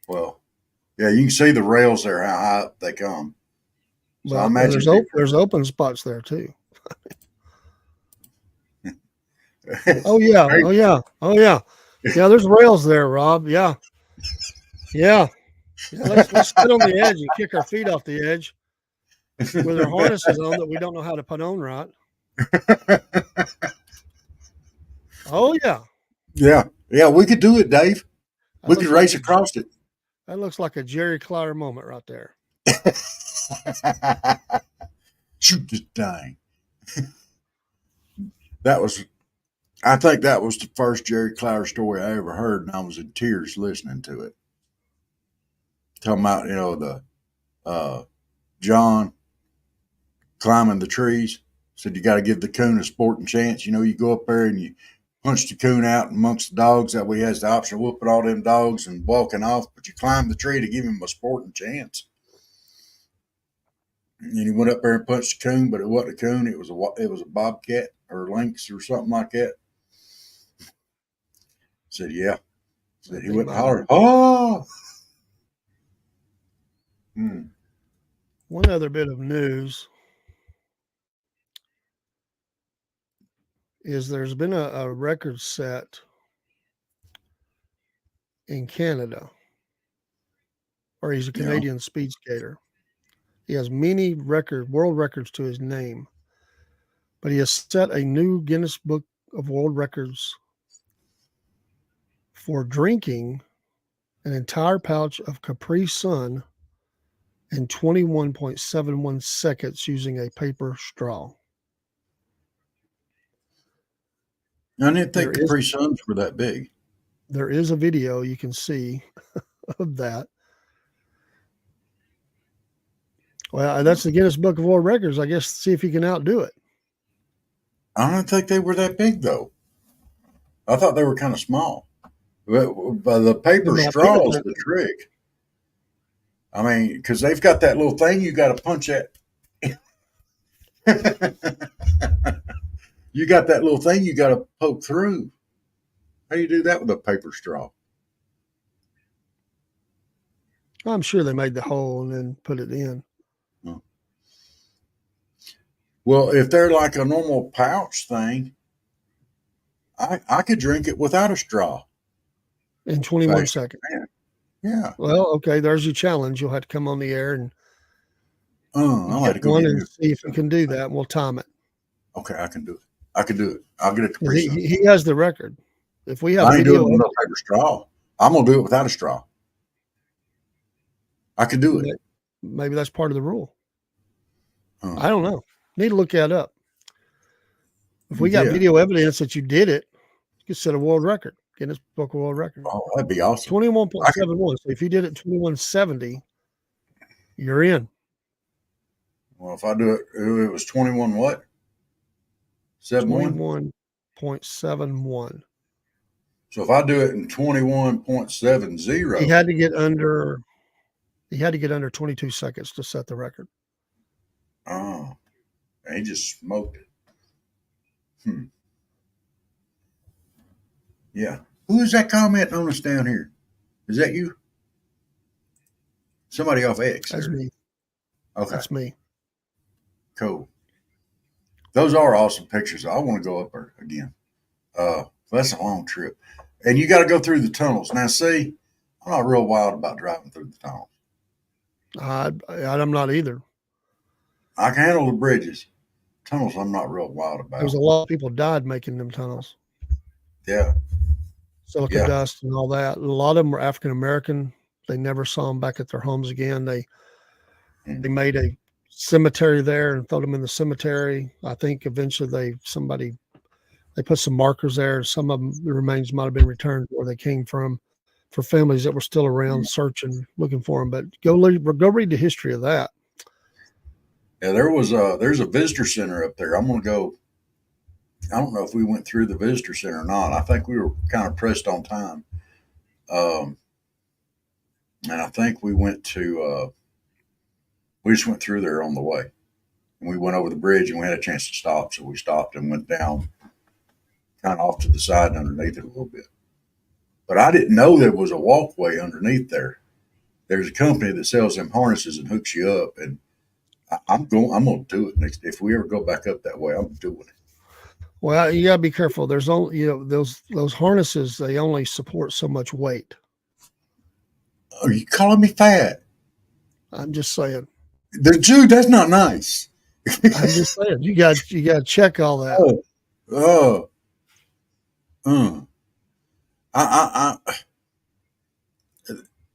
well, yeah, you can see the rails there, how high up they come. So I But imagine there's open spots there too. hey, Oh yeah, oh yeah, oh yeah, yeah. There's rails there, Rob. Yeah, yeah, yeah. Let's sit on the edge and kick our feet off the edge with our harnesses on that we don't know how to put on right. Oh yeah, yeah, yeah, we could do it, Dave. that We could looks like race across it. that looks like a Jerry Clower moment right there. Shoot this thing. That was, I think that was the first Jerry Clower story I ever heard, and I was in tears listening to it. Talking about, the uh, John climbing the trees. Said you got to give the coon a sporting chance. You go up there and you punch the coon out amongst the dogs. That way he has the option of whooping all them dogs and walking off. But you climb the tree to give him a sporting chance. And he went up there and punched the coon, but it wasn't a coon. It was a bobcat or lynx or something like that. Said, yeah. Said he went and hollered, oh. Hmm. One other bit of news is there's been a record set in Canada, or he's a Yeah. Canadian speed skater. He has many world records to his name, but he has set a new Guinness Book of World Records for drinking an entire pouch of Capri Sun in 21.71 seconds using a paper straw. I didn't There think is Capri Suns were that big. there is a video you can see of that. Well, that's the Guinness Book of World Records. I guess see if you can outdo it. I don't think they were that big, though. I thought they were kind of small. But the paper But I think straw is the trick. I mean, because they've got that little thing you got to punch at. You You got that little thing you got to poke through. How do you do that with a paper straw? I'm sure they made the hole and then put it in. Oh. Well, if they're like a normal pouch thing, I could drink it without a straw. In 21 seconds. Yeah. Well, okay, there's your challenge. You'll have to come on the air and I'll have to get go one get and you. see if you can do that. And we'll time it. Okay, I can do it. I can do it. I'll get it to Capri Sun. He has the record. If we have I ain't doing video, it with no paper straw. I'm gonna do it without a straw. I can do it. Maybe that's part of the rule. Huh. I don't know. Need to look that up. If we got video evidence that you did it, you could set a world record. Guinness Book of World Record. Oh, that'd be awesome. 21.71. So if you did it 2170, you're in. Well, if I do it, it was 21 what? 71? 21.71. So if I do it in 21.70, He had to get under 22 seconds to set the record. Oh, and he just smoked it. Yeah. Who is that commenting on us down here? Is that you? Somebody off X. That's me. Okay. That's me. Cool. Those are awesome pictures. I want to go up there again. That's a long trip. And you got to go through the tunnels. Now, see, I'm not real wild about driving through the tunnels. I'm not either. I can handle the bridges. Tunnels, I'm not real wild about. There's a lot of people died making them tunnels. Yeah. Silica dust and all that. A lot of them were African American. They never saw them back at their homes again. They made a cemetery there and throw them in the cemetery. I think eventually they put some markers there. Some of them, the remains might have been returned where they came from, for families that were still around searching, looking for them. But go read the history of that. Yeah, there's a visitor center up there. I'm gonna go. I don't know if we went through the visitor center or not. I think we were kind of pressed on time, and I think we went to. We just went through there on the way, and we went over the bridge, and we had a chance to stop, so we stopped and went down, kind of off to the side and underneath it a little bit. But I didn't know there was a walkway underneath there. There's a company that sells them harnesses and hooks you up, and I'm going to do it next. If we ever go back up that way, I'm doing it. Well, you got to be careful. There's only, those harnesses, they only support so much weight. Are you calling me fat? I'm just saying. Dude, that's not nice. I'm just saying. You got to check all that.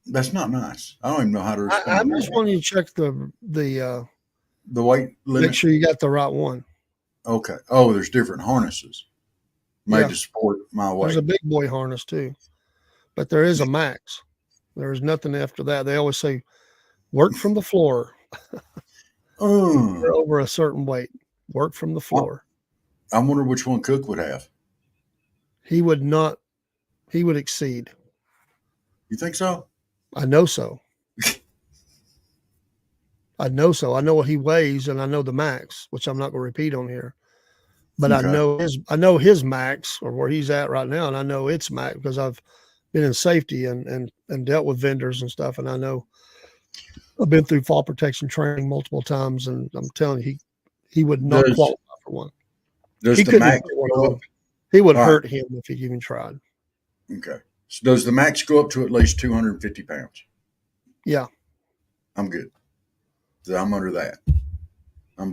That's not nice. I don't even know how to respond. I just want you to check the weight limit. Make sure you got the right one. Okay. Oh, there's different harnesses made to support my weight. There's a big boy harness too, but there is a max. There is nothing after that. They always say, work from the floor. Over a certain weight. Work from the floor. I wonder which one Cook would have. He would not. He would exceed. You think so? I know so. I know so. I know what he weighs, and I know the max, which I'm not going to repeat on here. But okay. I know his max, or where he's at right now, and I know its max because I've been in safety and dealt with vendors and stuff, and I know I've been through fall protection training multiple times, and I'm telling you, he would not qualify for one. Does the max go up? He would hurt him if he even tried. Okay. So does the max go up to at least 250 pounds? Yeah. I'm good. I'm under that. I'm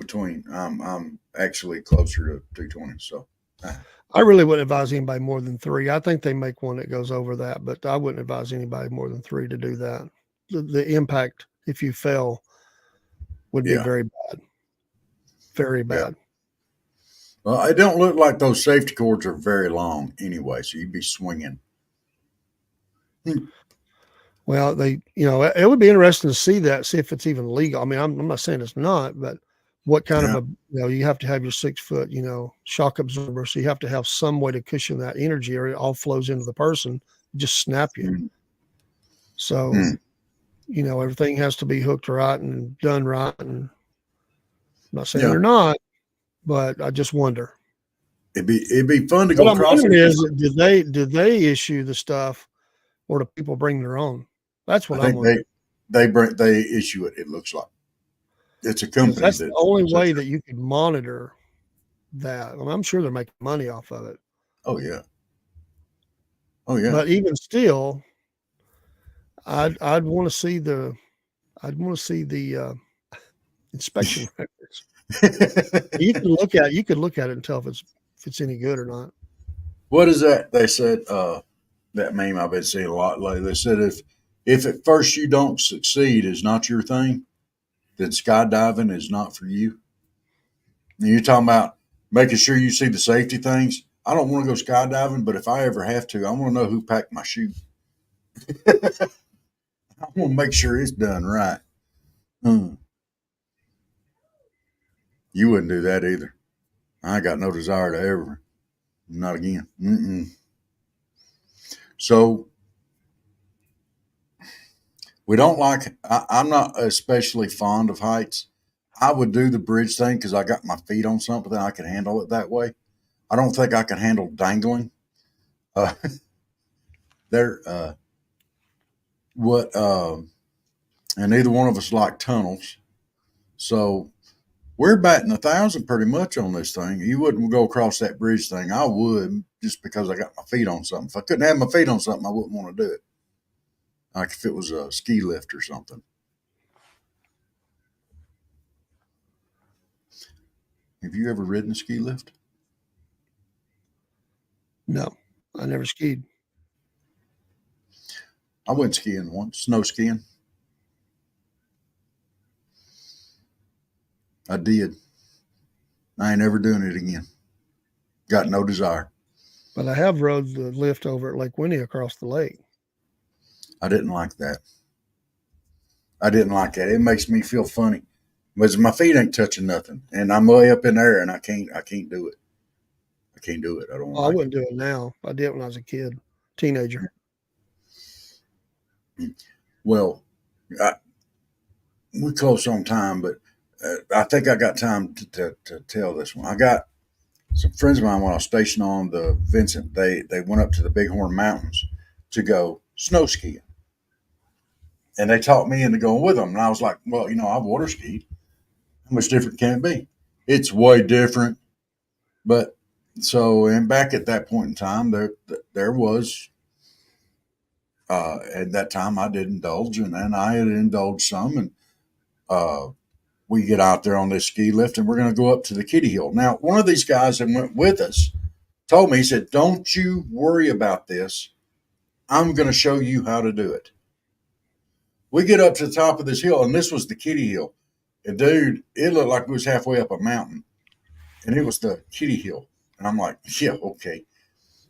actually closer to 220. So I really wouldn't advise anybody more than 3. I think they make one that goes over that, but I wouldn't advise anybody more than 3 to do that. The impact, if you fell, would be very bad. Very bad. Yeah. Well, it don't look like those safety cords are very long anyway, so you'd be swinging. Well, it would be interesting to see if it's even legal. I mean, I'm not saying it's not, but what kind of you have to have your 6 foot, shock absorber. So you have to have some way to cushion that energy or it all flows into the person, just snap you. So, everything has to be hooked right and done right. And I'm not saying they're not, but I just wonder. It'd be fun to What go I'm across wondering it. is, do they issue the stuff, or do people bring their own? That's I what I'm think wondering. they issue it. It looks like it's a Because company that's the that only sets way it. that you can monitor that. And I'm sure they're making money off of it. Oh yeah, oh yeah. But even still, I'd want to see the inspection records. You could look at it and tell if it's any good or not. What is that? They said that meme I've been seeing a lot lately. They said if at first you don't succeed is not your thing, then skydiving is not for you. And you're talking about making sure you see the safety things. I don't want to go skydiving, but if I ever have to, I want to know who packed my shoe. I want to make sure it's done right. Hmm. You wouldn't do that either. I got no desire to ever. Not again. Mm-mm. So we don't like. I'm not especially fond of heights. I would do the bridge thing because I got my feet on something. I can handle it that way. I don't think I can handle dangling. Uh, there, what, and neither one of us like tunnels. So we're batting 1,000 pretty much on this thing. You wouldn't go across that bridge thing. I would just because I got my feet on something. If I couldn't have my feet on something, I wouldn't want to do it. Like if it was a ski lift or something. Have you ever ridden a ski lift? No, I never skied. I went skiing once, snow skiing. I did. I ain't ever doing it again. Got no desire. But I have rode the lift over at Lake Winnie across the lake. I didn't like that. I didn't like that. It makes me feel funny. Because my feet ain't touching nothing. And I'm way up in there and I can't do it. I can't do it. I don't Oh, I like wouldn't do it now. I did it when I was a kid, teenager. it. Well, I, we're close on time, but I think I got time to tell this one. I got some friends of mine when I was stationed on the Vincent. They went up to the Bighorn Mountains to go snow skiing, and they talked me into going with them. And I was like, well, I've water skied. How much different can it be? It's way different. But so, and back at that point in time, there was at that time I did indulge, and I had indulged some, and uh, we get out there on this ski lift, and we're going to go up to the Kitty Hill. Now, one of these guys that went with us told me, he said, "Don't you worry about this. I'm going to show you how to do it." We get up to the top of this hill, and this was the Kitty Hill. And dude, it looked like we was halfway up a mountain, and it was the Kitty Hill. And I'm like, yeah, okay.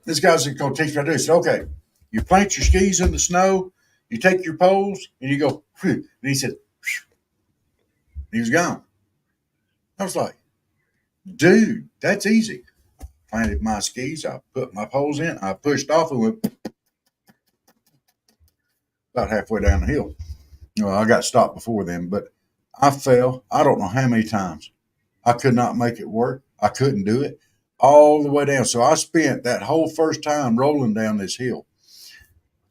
This guy's going to teach me how to do it. He said, okay, you plant your skis in the snow, you take your poles, and you go, whew. And he said, he was gone. I was like, dude, that's easy. Planted my skis, I put my poles in, I pushed off and went about halfway down the hill. I got stopped before then, but I fell, I don't know how many times. I could not make it work. I couldn't do it all the way down. So I spent that whole first time rolling down this hill.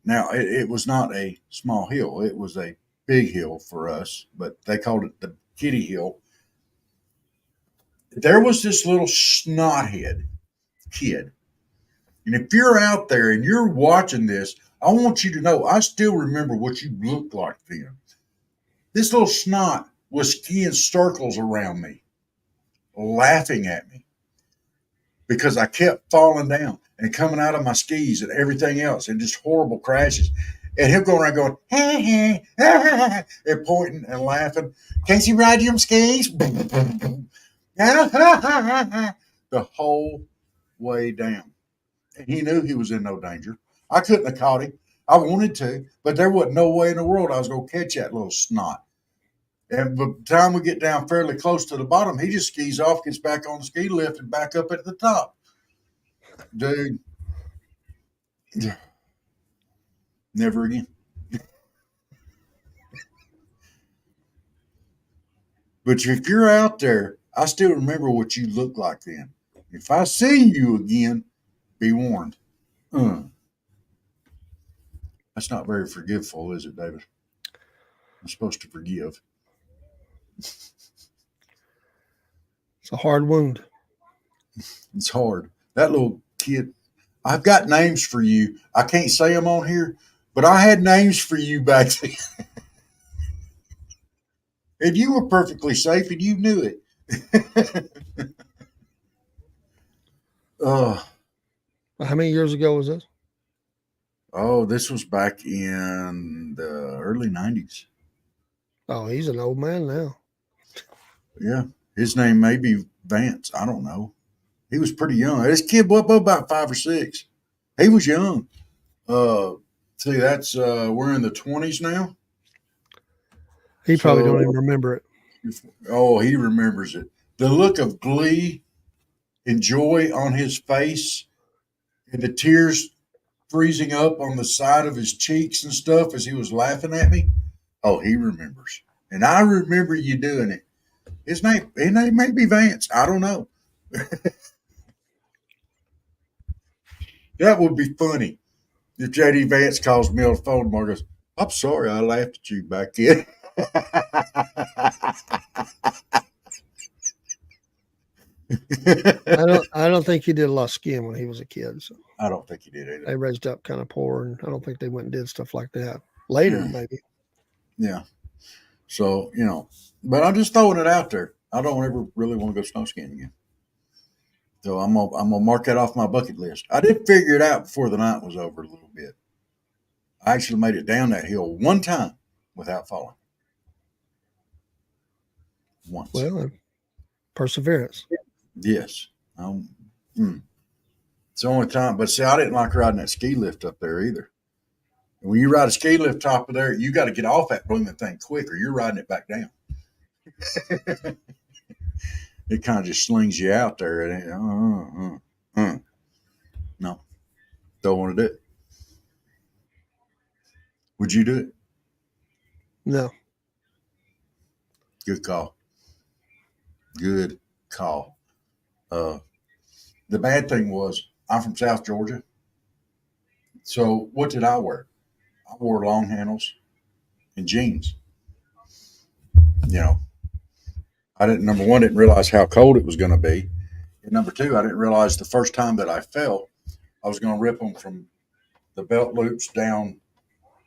Now, it was not a small hill, it was a big hill for us, but they called it the Kitty Hill. There was this little snothead kid. And if you're out there and you're watching this, I want you to know I still remember what you looked like then. This little snot was skiing circles around me, laughing at me because I kept falling down and coming out of my skis and everything else and just horrible crashes. And him going around going, hey, hey, and pointing and laughing. Can't you ride your skis? The whole way down. And he knew he was in no danger. I couldn't have caught him. I wanted to, but there wasn't no way in the world I was going to catch that little snot. And by the time we get down fairly close to the bottom, he just skis off, gets back on the ski lift, and back up at the top. Dude, never again. But if you're out there, I still remember what you looked like then. If I see you again, be warned. That's not very forgiveful, is it, David? I'm supposed to forgive. It's a hard wound. It's hard. That little kid, I've got names for you. I can't say them on here, but I had names for you back then. And you were perfectly safe and you knew it. uh, How many years ago was this? oh, this was back in the early 90s. Oh, he's an old man now. Yeah. His name may be Vance. I don't know. He was pretty young. This kid was about 5 or 6. He was young. See, that's we're in the 20s now. He probably So, don't even remember it. oh, he remembers it. The look of glee and joy on his face, and the tears freezing up on the side of his cheeks and stuff as he was laughing at me. Oh, he remembers, and I remember you doing it. His name may be Vance. I don't know. That would be funny if JD Vance calls me on the phone tomorrow and goes, "I'm sorry, I laughed at you back then." I don't think he did a lot of skiing when he was a kid. So I don't think he did either. they raised up kind of poor, and I don't think they went and did stuff like that later. Maybe. Yeah. So but I'm just throwing it out there. I don't ever really want to go snow skiing again. So I'm gonna mark that off my bucket list. I did figure it out before the night was over a little bit. I actually made it down that hill one time without falling. Once. Well, perseverance. Yes. It's the only time. But see, I didn't like riding that ski lift up there either. And when you ride a ski lift top of there, you got to get off that blooming thing quick or you're riding it back down. It kind of just slings you out there. And no, don't want to do it. Would you do it? No. Good call. Good call. The bad thing was I'm from South Georgia. So what did I wear? I wore long handles and jeans. I number one, didn't realize how cold it was going to be. And number two, I didn't realize the first time that I fell, I was going to rip them from the belt loops down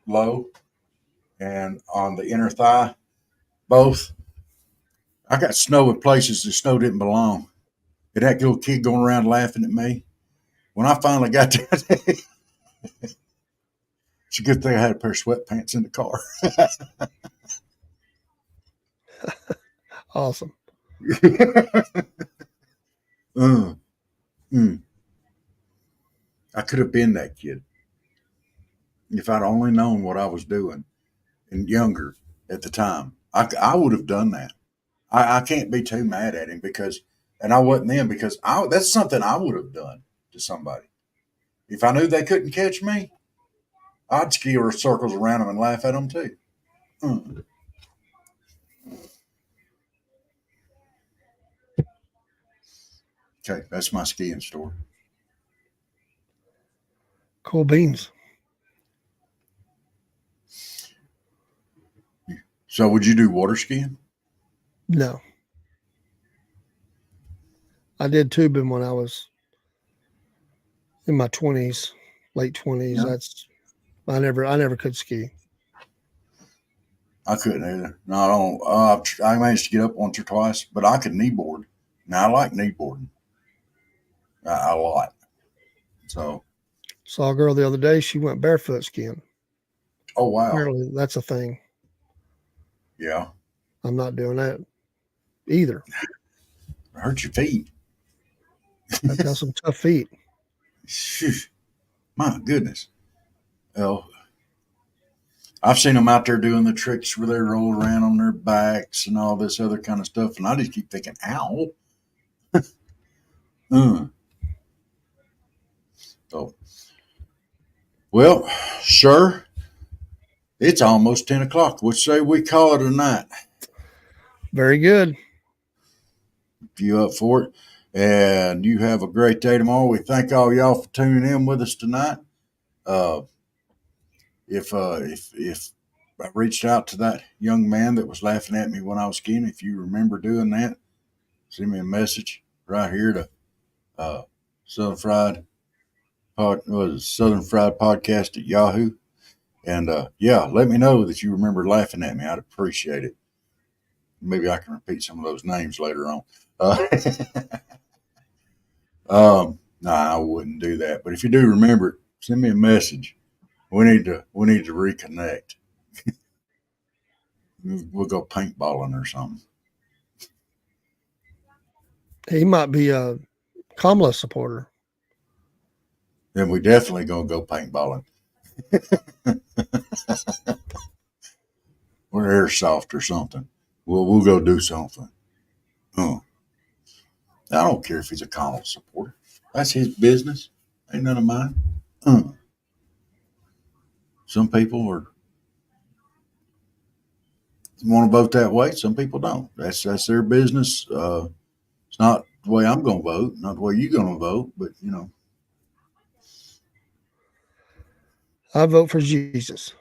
low and on the inner thigh, both. I got snow in places the snow didn't belong. And that little kid going around laughing at me. When I finally got there, it's a good thing I had a pair of sweatpants in the car. Awesome. I could have been that kid if I'd only known what I was doing and younger at the time. I would have done that. I can't be too mad at him and I wasn't then because that's something I would have done to somebody. If I knew they couldn't catch me, I'd ski circles around them and laugh at them too. Okay, that's my skiing story. Cool beans. So, would you do water skiing? No. I did tubing when I was in my 20s, late 20s. Yeah. I never could ski. I couldn't either. No, I don't. I managed to get up once or twice, but I could kneeboard. Now I like kneeboarding a lot. So, Saw a girl the other day. She went barefoot skiing. oh wow, Apparently, that's a thing. Yeah, I'm not doing that either. hurt your feet. I've got some tough feet. My goodness. Well, I've seen them out there doing the tricks where they roll around on their backs and all this other kind of stuff, and I just keep thinking, "Ow!" So, well, sure. It's almost 10 o'clock. What say we call it a night? Very good. If you up for it. And you have a great day tomorrow. We thank all y'all for tuning in with us tonight. If I reached out to that young man that was laughing at me when I was skiing, if you remember doing that, send me a message right here to Southern Fried Southern Fried Podcast at Yahoo. And yeah, let me know that you remember laughing at me. I'd appreciate it. Maybe I can repeat some of those names later on. No, I wouldn't do that. But if you do remember it, send me a message. We need to reconnect. We'll go paintballing or something. He might be a Kamala supporter. Then we definitely gonna go paintballing. Or airsoft or something. We'll go do something. I don't care if he's a Kamala supporter. That's his business. Ain't none of mine. Some people want to vote that way. Some people don't. That's their business. It's not the way I'm going to vote. Not the way you're going to vote. But I vote for Jesus.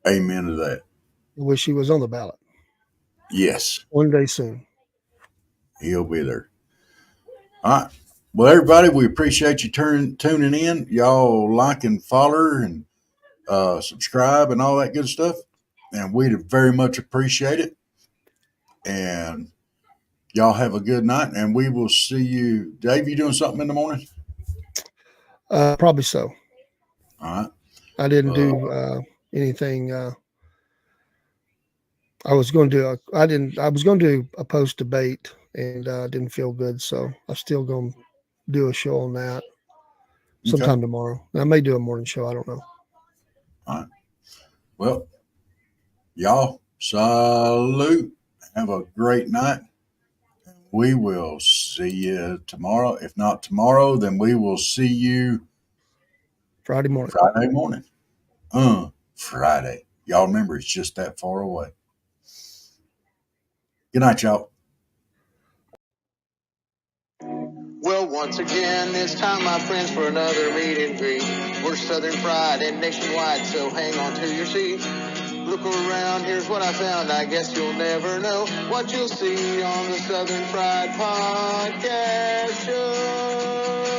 Amen to that. I wish he was on the ballot. Yes. One day soon. He'll be there. All right. Well, everybody, we appreciate you tuning in. Y'all like and follow and subscribe and all that good stuff. And we'd very much appreciate it. And y'all have a good night. And we will see you. Dave, you doing something in the morning? Probably so. All right. I didn't do anything. I was going to do a post debate and didn't feel good. So I'm still going to do a show on that sometime tomorrow. I may do a morning show. I don't know. All right. Well, y'all, salute. Have a great night. We will see you tomorrow. If not tomorrow, then we will see you Friday morning. Friday. Y'all remember, it's just that far away. Good night, y'all. Well, once again, it's time, my friends, for another meet and greet. We're Southern Fried and nationwide, so hang on to your seat. Look around, here's what I found. I guess you'll never know what you'll see on the Southern Fried Podcast Show.